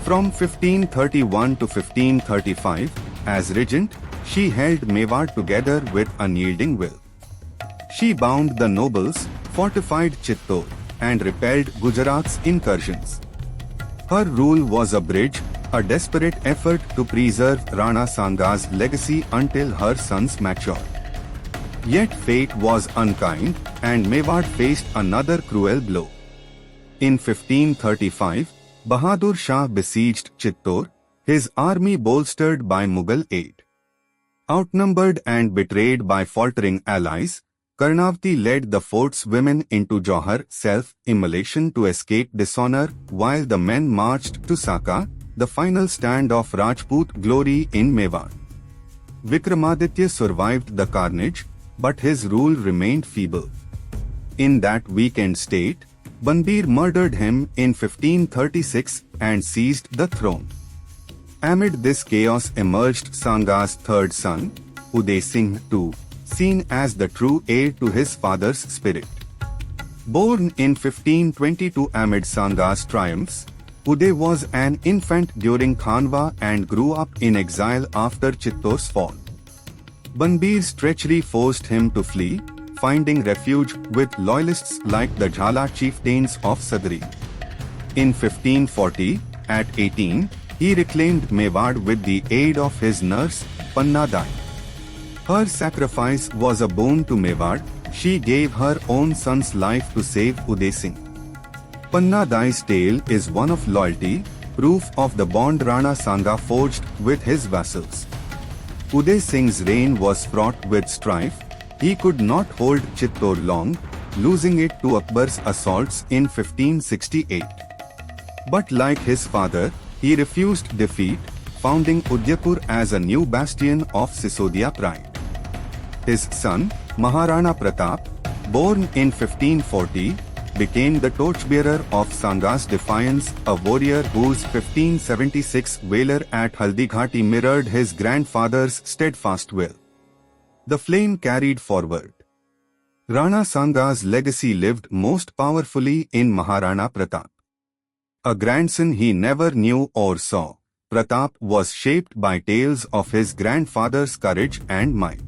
From 1531 to 1535, as regent, she held Mewar together with unyielding will. She bound the nobles, fortified Chittor, and repelled Gujarat's incursions. Her rule was a bridge, a desperate effort to preserve Rana Sanga's legacy until her sons matured. Yet fate was unkind, and Mewar faced another cruel blow. In 1535, Bahadur Shah besieged Chittor, his army bolstered by Mughal aid. Outnumbered and betrayed by faltering allies, Karnavati led the fort's women into Johar self-immolation to escape dishonor, while the men marched to Saka, the final stand of Rajput glory in Mewar. Vikramaditya survived the carnage, but his rule remained feeble. In that weakened state, Banbir murdered him in 1536 and seized the throne. Amid this chaos emerged Sanga's third son, Uday Singh II, seen as the true heir to his father's spirit. Born in 1522 amid Sanga's triumphs, Uday was an infant during Khanwa and grew up in exile after Chittor's fall. Banbir's treachery forced him to flee, finding refuge with loyalists like the Jhala chieftains of Sadri. In 1540, at 18, he reclaimed Mewar with the aid of his nurse, Panna Dai. Her sacrifice was a boon to Mewar. She gave her own son's life to save Uday Singh. Panna Dai's tale is one of loyalty, proof of the bond Rana Sanga forged with his vassals. Uday Singh's reign was fraught with strife. He could not hold Chittor long, losing it to Akbar's assaults in 1568. But like his father, he refused defeat, founding Udaipur as a new bastion of Sisodia pride. His son, Maharana Pratap, born in 1540, became the torchbearer of Sanga's defiance, a warrior whose 1576 Valor at Haldighati mirrored his grandfather's steadfast will. The flame carried forward. Rana Sanga's legacy lived most powerfully in Maharana Pratap. A grandson he never knew or saw, Pratap was shaped by tales of his grandfather's courage and might.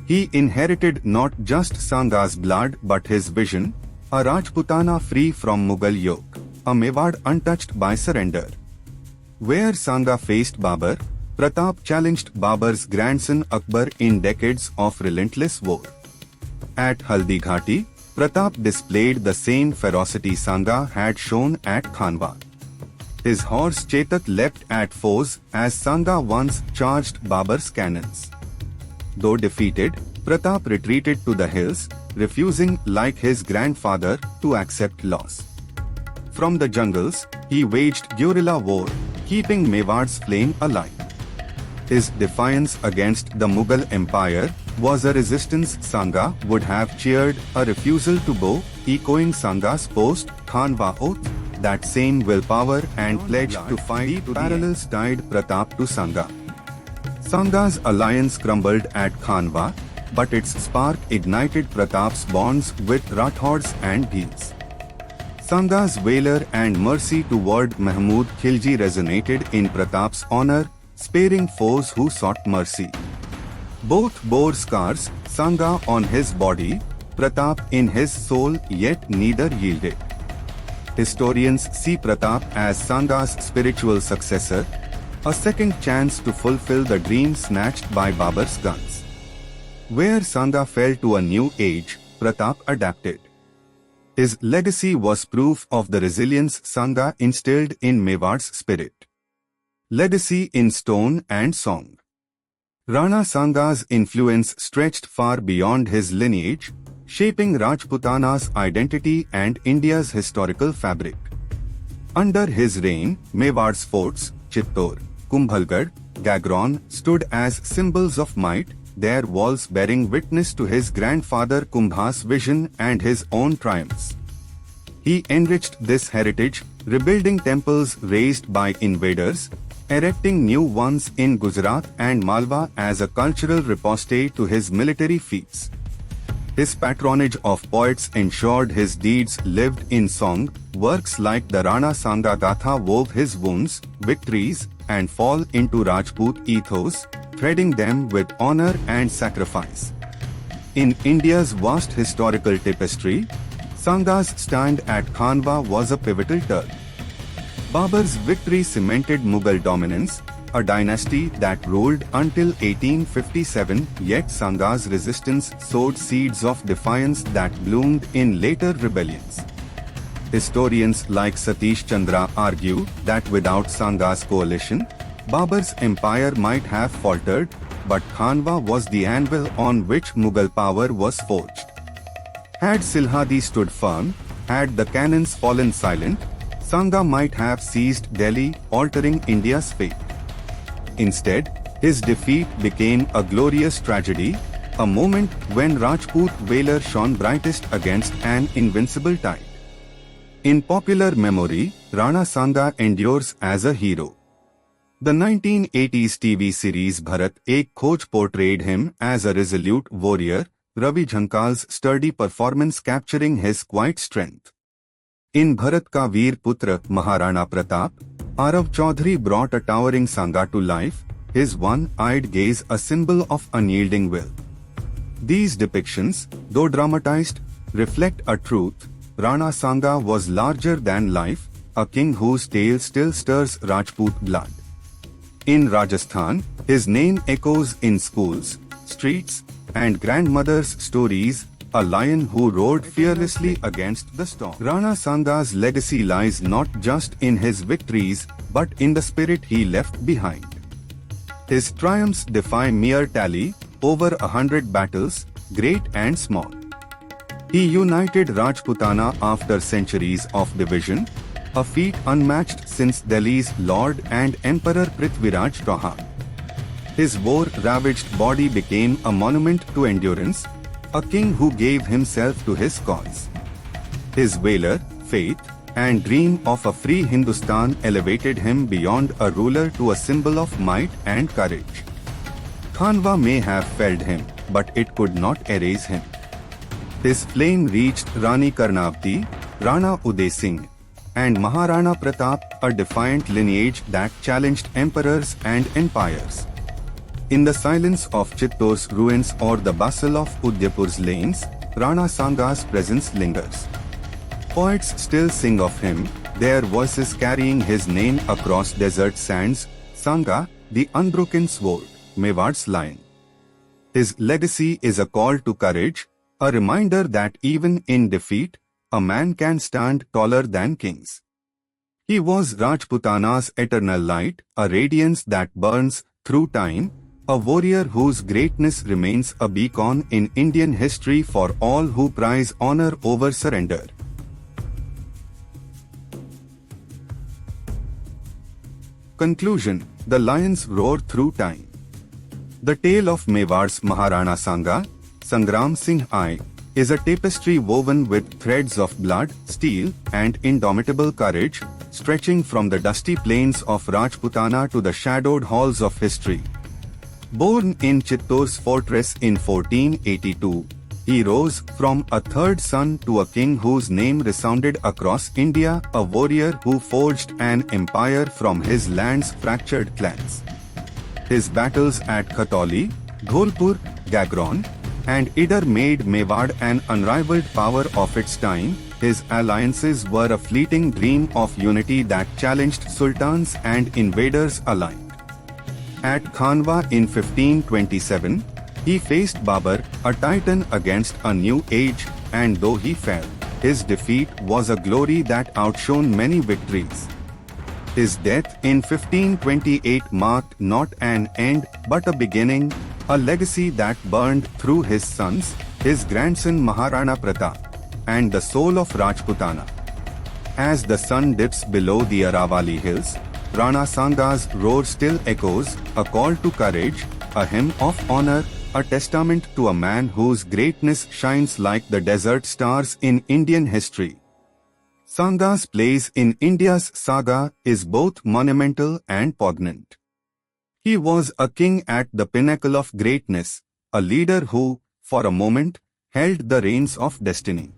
He inherited not just Sanga's blood but his vision, a Rajputana free from Mughal yoke, a Mewar untouched by surrender. Where Sanga faced Babur, Pratap challenged Babur's grandson Akbar in decades of relentless war. At Haldighati, Pratap displayed the same ferocity Sanga had shown at Khanwa. His horse Chetak leapt at foes as Sanga once charged Babur's cannons. Though defeated, Pratap retreated to the hills, refusing, like his grandfather, to accept loss. From the jungles, he waged guerrilla war, keeping Mewar's flame alive. His defiance against the Mughal Empire was a resistance Sanga would have cheered, a refusal to bow, echoing Sanga's post-Khanwa oath. That same willpower and pledge to fight parallels tied Pratap to Sanga. Sanga's alliance crumbled at Khanwa, but its spark ignited Pratap's bonds with Rathors and Ghils. Sanga's valor and mercy toward Mahmud Khilji resonated in Pratap's honor, sparing foes who sought mercy. Both bore scars, Sanga on his body, Pratap in his soul, yet neither yielded. Historians see Pratap as Sanga's spiritual successor, a second chance to fulfill the dream snatched by Babur's guns. Where Sanga fell to a new age, Pratap adapted. His legacy was proof of the resilience Sanga instilled in Mewar's spirit. Legacy in stone and song. Rana Sanga's influence stretched far beyond his lineage, shaping Rajputana's identity and India's historical fabric. Under his reign, Mewar's forts, Chittor, Kumbhalgarh, Gagron, stood as symbols of might, their walls bearing witness to his grandfather Kumbha's vision and his own triumphs. He enriched this heritage, rebuilding temples razed by invaders, erecting new ones in Gujarat and Malwa as a cultural riposte to his military feats. His patronage of poets ensured his deeds lived in song. Works like the Rana Sanga Gatha wove his wounds, victories, and fall into Rajput ethos, threading them with honor and sacrifice. In India's vast historical tapestry, Sanga's stand at Khanwa was a pivotal turn. Babur's victory cemented Mughal dominance, a dynasty that ruled until 1857, yet Sanga's resistance sowed seeds of defiance that bloomed in later rebellions. Historians like Satish Chandra argue that without Sanga's coalition, Babur's empire might have faltered, but Khanwa was the anvil on which Mughal power was forged. Had Silhadi stood firm, had the cannons fallen silent, Sanga might have seized Delhi, altering India's fate. Instead, his defeat became a glorious tragedy, a moment when Rajput valor shone brightest against an invincible tide. In popular memory, Rana Sanga endures as a hero. The 1980s TV series Bharat Ek Khoj portrayed him as a resolute warrior, Ravi Jhankal's sturdy performance capturing his quiet strength. In Bharat Ka Veer Putra Maharana Pratap, Arav Chaudhary brought a towering Sanga to life, his one-eyed gaze a symbol of unyielding will. These depictions, though dramatized, reflect a truth. Rana Sanga was larger than life, a king whose tale still stirs Rajput blood. In Rajasthan, his name echoes in schools, streets, and grandmothers' stories, a lion who roared fearlessly against the storm. Rana Sanga's legacy lies not just in his victories, but in the spirit he left behind. His triumphs defy mere tally, over 100 battles, great and small. He united Rajputana after centuries of division, a feat unmatched since Delhi's Lord and Emperor Prithviraj Chauhan. His war-ravaged body became a monument to endurance, a king who gave himself to his cause. His valor, faith, and dream of a free Hindustan elevated him beyond a ruler to a symbol of might and courage. Khanwa may have felled him, but it could not erase him. His flame reached Rani Karnavati, Rana Uday Singh, and Maharana Pratap, a defiant lineage that challenged emperors and empires. In the silence of Chittor's ruins or the bustle of Udaipur's lanes, Rana Sanga's presence lingers. Poets still sing of him, their voices carrying his name across desert sands. Sanga, the unbroken sword, Mewar's lion. His legacy is a call to courage, a reminder that even in defeat, a man can stand taller than kings. He was Rajputana's eternal light, a radiance that burns through time, a warrior whose greatness remains a beacon in Indian history for all who prize honor over surrender. Conclusion: The lions roar through time. The tale of Mewar's Maharana Sanga, Sangram Singh I, is a tapestry woven with threads of blood, steel, and indomitable courage, stretching from the dusty plains of Rajputana to the shadowed halls of history. Born in Chittor's fortress in 1482, he rose from a third son to a king whose name resounded across India, a warrior who forged an empire from his land's fractured clans. His battles at Khatoli, Dholpur, Gagron, and Idar made Mewar an unrivaled power of its time. His alliances were a fleeting dream of unity that challenged sultans and invaders alike. At Khanwa in 1527, he faced Babur, a titan against a new age, and though he fell, his defeat was a glory that outshone many victories. His death in 1528 marked not an end but a beginning, a legacy that burned through his sons, his grandson Maharana Pratap, and the soul of Rajputana. As the sun dips below the Aravali hills, Rana Sanga's roar still echoes, a call to courage, a hymn of honor, a testament to a man whose greatness shines like the desert stars in Indian history. Sanga's place in India's saga is both monumental and poignant. He was a king at the pinnacle of greatness, a leader who, for a moment, held the reins of destiny.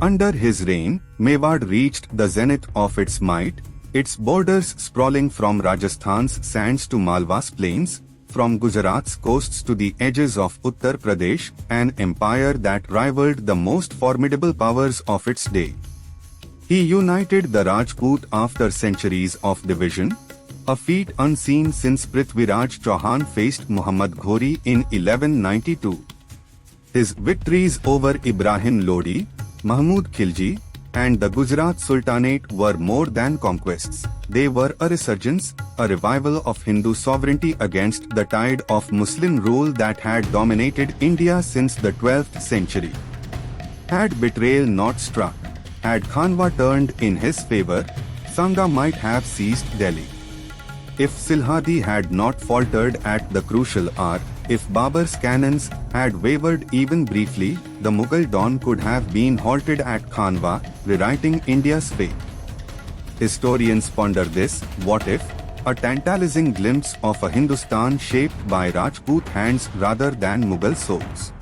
Under his reign, Mewar reached the zenith of its might, its borders sprawling from Rajasthan's sands to Malwa's plains, from Gujarat's coasts to the edges of Uttar Pradesh, an empire that rivaled the most formidable powers of its day. He united the Rajput after centuries of division, a feat unseen since Prithviraj Chauhan faced Muhammad Ghori in 1192. His victories over Ibrahim Lodi, Mahmud Khilji, and the Gujarat Sultanate were more than conquests. They were a resurgence, a revival of Hindu sovereignty against the tide of Muslim rule that had dominated India since the 12th century. Had betrayal not struck, had Khanwa turned in his favor, Sanga might have seized Delhi. If Silhadi had not faltered at the crucial hour, if Babur's cannons had wavered even briefly, the Mughal dawn could have been halted at Khanwa, rewriting India's fate. Historians ponder this, what if, a tantalizing glimpse of a Hindustan shaped by Rajput hands rather than Mughal swords.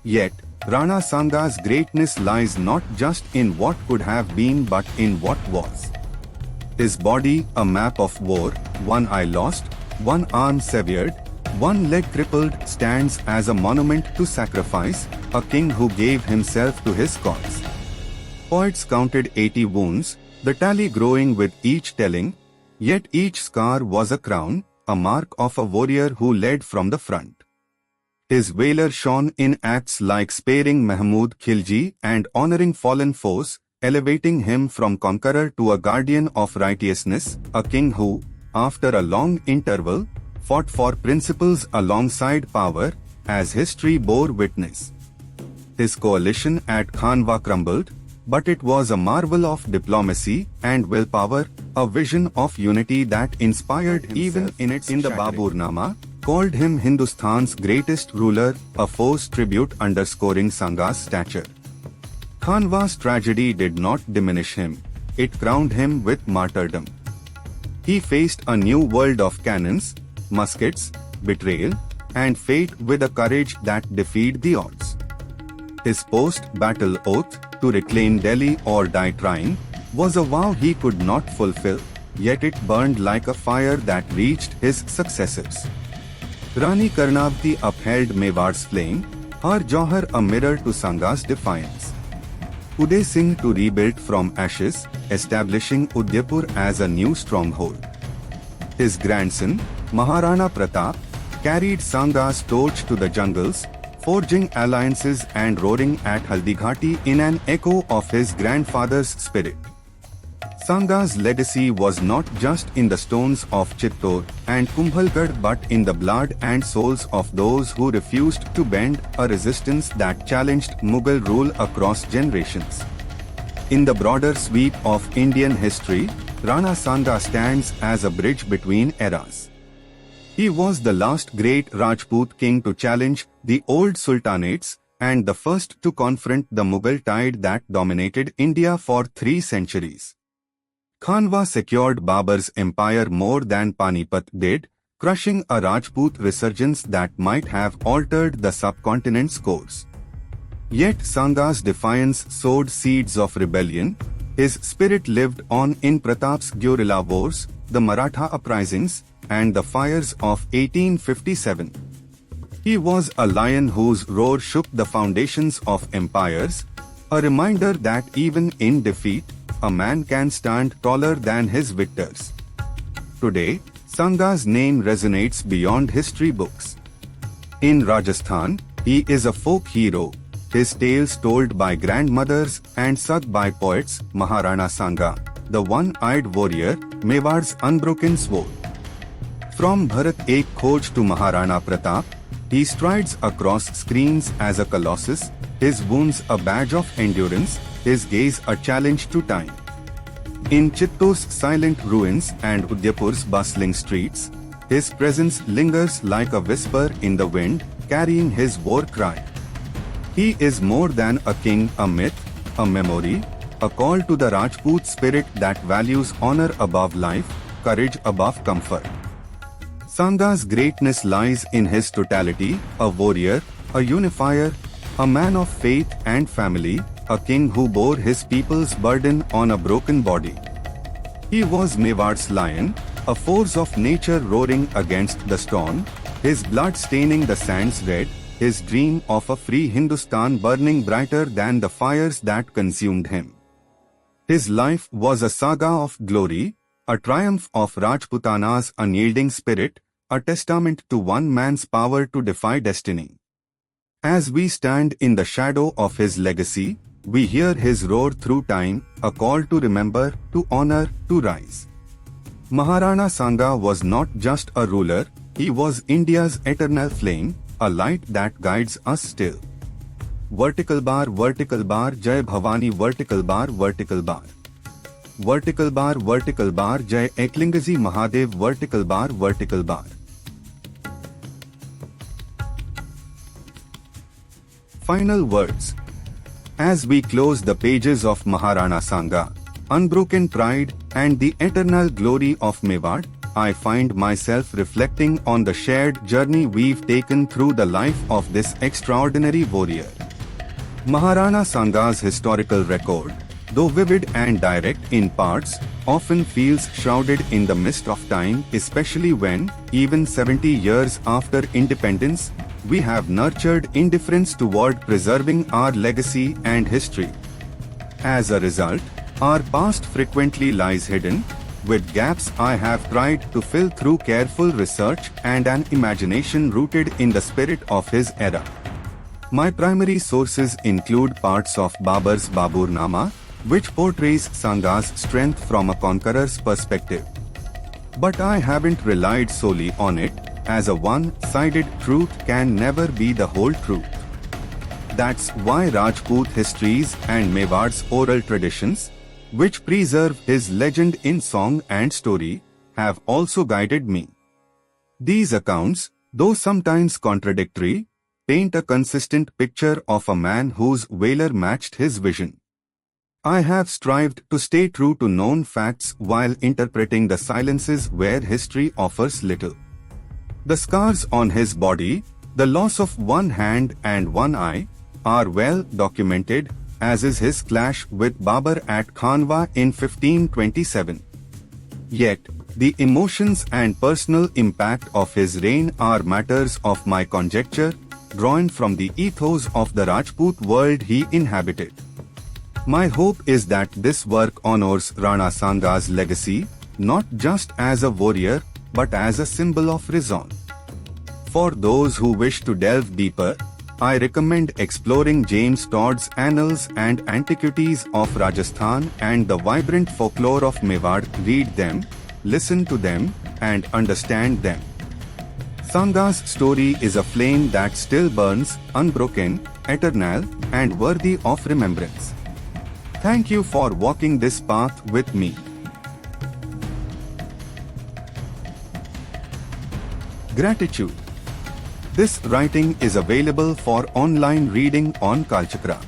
Yet, Rana Sanga's greatness lies not just in what could have been but in what was. His body, a map of war, one eye lost, one arm severed, one leg crippled, stands as a monument to sacrifice, a king who gave himself to his cause. Poets counted 80 wounds, the tally growing with each telling, yet each scar was a crown, a mark of a warrior who led from the front. His valor shone in acts like sparing Mahmud Khilji and honoring fallen foes, elevating him from conqueror to a guardian of righteousness, a king who, after a long interval, fought for principles alongside power, as history bore witness. His coalition at Khanwa crumbled, but it was a marvel of diplomacy and willpower, a vision of unity that inspired him even in the Baburnama, called him Hindustan's greatest ruler, a forced tribute underscoring Sanga's stature. Khanwa's tragedy did not diminish him, it crowned him with martyrdom. He faced a new world of cannons, muskets, betrayal, and fate with a courage that defied the odds. His post-battle oath, to reclaim Delhi or die trying, was a vow he could not fulfill, yet it burned like a fire that reached his successors. Rani Karnavati upheld Mewar's flame, her Johar a mirror to Sanga's defiance. Uday Singh to rebuild from ashes, establishing Udaipur as a new stronghold. His grandson, Maharana Pratap, carried Sanga's torch to the jungles, forging alliances and roaring at Haldighati in an echo of his grandfather's spirit. Sanga's legacy was not just in the stones of Chittor and Kumbhalgarh but in the blood and souls of those who refused to bend, a resistance that challenged Mughal rule across generations. In the broader sweep of Indian history, Rana Sanga stands as a bridge between eras. He was the last great Rajput king to challenge the old sultanates and the first to confront the Mughal tide that dominated India for 3 centuries. Khanwa secured Babur's empire more than Panipat did, crushing a Rajput resurgence that might have altered the subcontinent's course. Yet Sanga's defiance sowed seeds of rebellion. His spirit lived on in Pratap's guerrilla wars, the Maratha uprisings, and the fires of 1857. He was a lion whose roar shook the foundations of empires, a reminder that even in defeat, a man can stand taller than his victors. Today, Sanga's name resonates beyond history books. In Rajasthan, he is a folk hero, his tales told by grandmothers and sung by poets. Maharana Sanga, the one-eyed warrior, Mewar's unbroken sword. From Bharat Ek Khoj to Maharana Pratap, he strides across screens as a colossus, his wounds a badge of endurance, his gaze a challenge to time. In Chittor's silent ruins and Udaipur's bustling streets, his presence lingers like a whisper in the wind, carrying his war cry. He is more than a king, a myth, a memory, a call to the Rajput spirit that values honor above life, courage above comfort. Sanga's greatness lies in his totality, a warrior, a unifier, a man of faith and family, a king who bore his people's burden on a broken body. He was Mewar's lion, a force of nature roaring against the storm, his blood staining the sands red, his dream of a free Hindustan burning brighter than the fires that consumed him. His life was a saga of glory, a triumph of Rajputana's unyielding spirit, a testament to one man's power to defy destiny. As we stand in the shadow of his legacy, we hear his roar through time, a call to remember, to honor, to rise. Maharana Sanga was not just a ruler, he was India's eternal flame, a light that guides us still. Vertical bar, Jai Bhavani, vertical bar, vertical bar. Vertical bar, Jai Eklingaji Mahadev, vertical bar, vertical bar. Final words. As we close the pages of Maharana Sanga, unbroken pride, and the eternal glory of Mewar, I find myself reflecting on the shared journey we've taken through the life of this extraordinary warrior. Maharana Sanga's historical record, though vivid and direct in parts, often feels shrouded in the mist of time, especially when, even 70 years after independence, we have nurtured indifference toward preserving our legacy and history. As a result, our past frequently lies hidden, with gaps I have tried to fill through careful research and an imagination rooted in the spirit of his era. My primary sources include parts of Babur's Baburnama, which portrays Sanga's strength from a conqueror's perspective. But I haven't relied solely on it, as a one-sided truth can never be the whole truth. That's why Rajput histories and Mewar's oral traditions, which preserve his legend in song and story, have also guided me. These accounts, though sometimes contradictory, paint a consistent picture of a man whose valor matched his vision. I have strived to stay true to known facts while interpreting the silences where history offers little. The scars on his body, the loss of one hand and one eye, are well documented, as is his clash with Babur at Khanwa in 1527. Yet, the emotions and personal impact of his reign are matters of my conjecture, drawn from the ethos of the Rajput world he inhabited. My hope is that this work honors Rana Sanga's legacy, not just as a warrior, but as a symbol of resolve. For those who wish to delve deeper, I recommend exploring James Todd's Annals and Antiquities of Rajasthan and the vibrant folklore of Mewar. Read them, listen to them, and understand them. Sanga's story is a flame that still burns, unbroken, eternal, and worthy of remembrance. Thank you for walking this path with me. Gratitude. This writing is available for online reading on Kalchakra.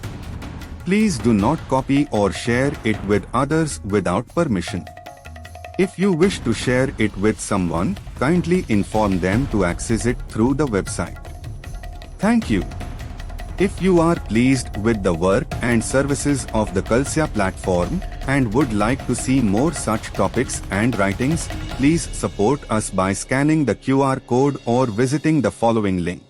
Please do not copy or share it with others without permission. If you wish to share it with someone, kindly inform them to access it through the website. Thank you. If you are pleased with the work and services of the Kaalasya platform and would like to see more such topics and writings, please support us by scanning the QR code or visiting the following link.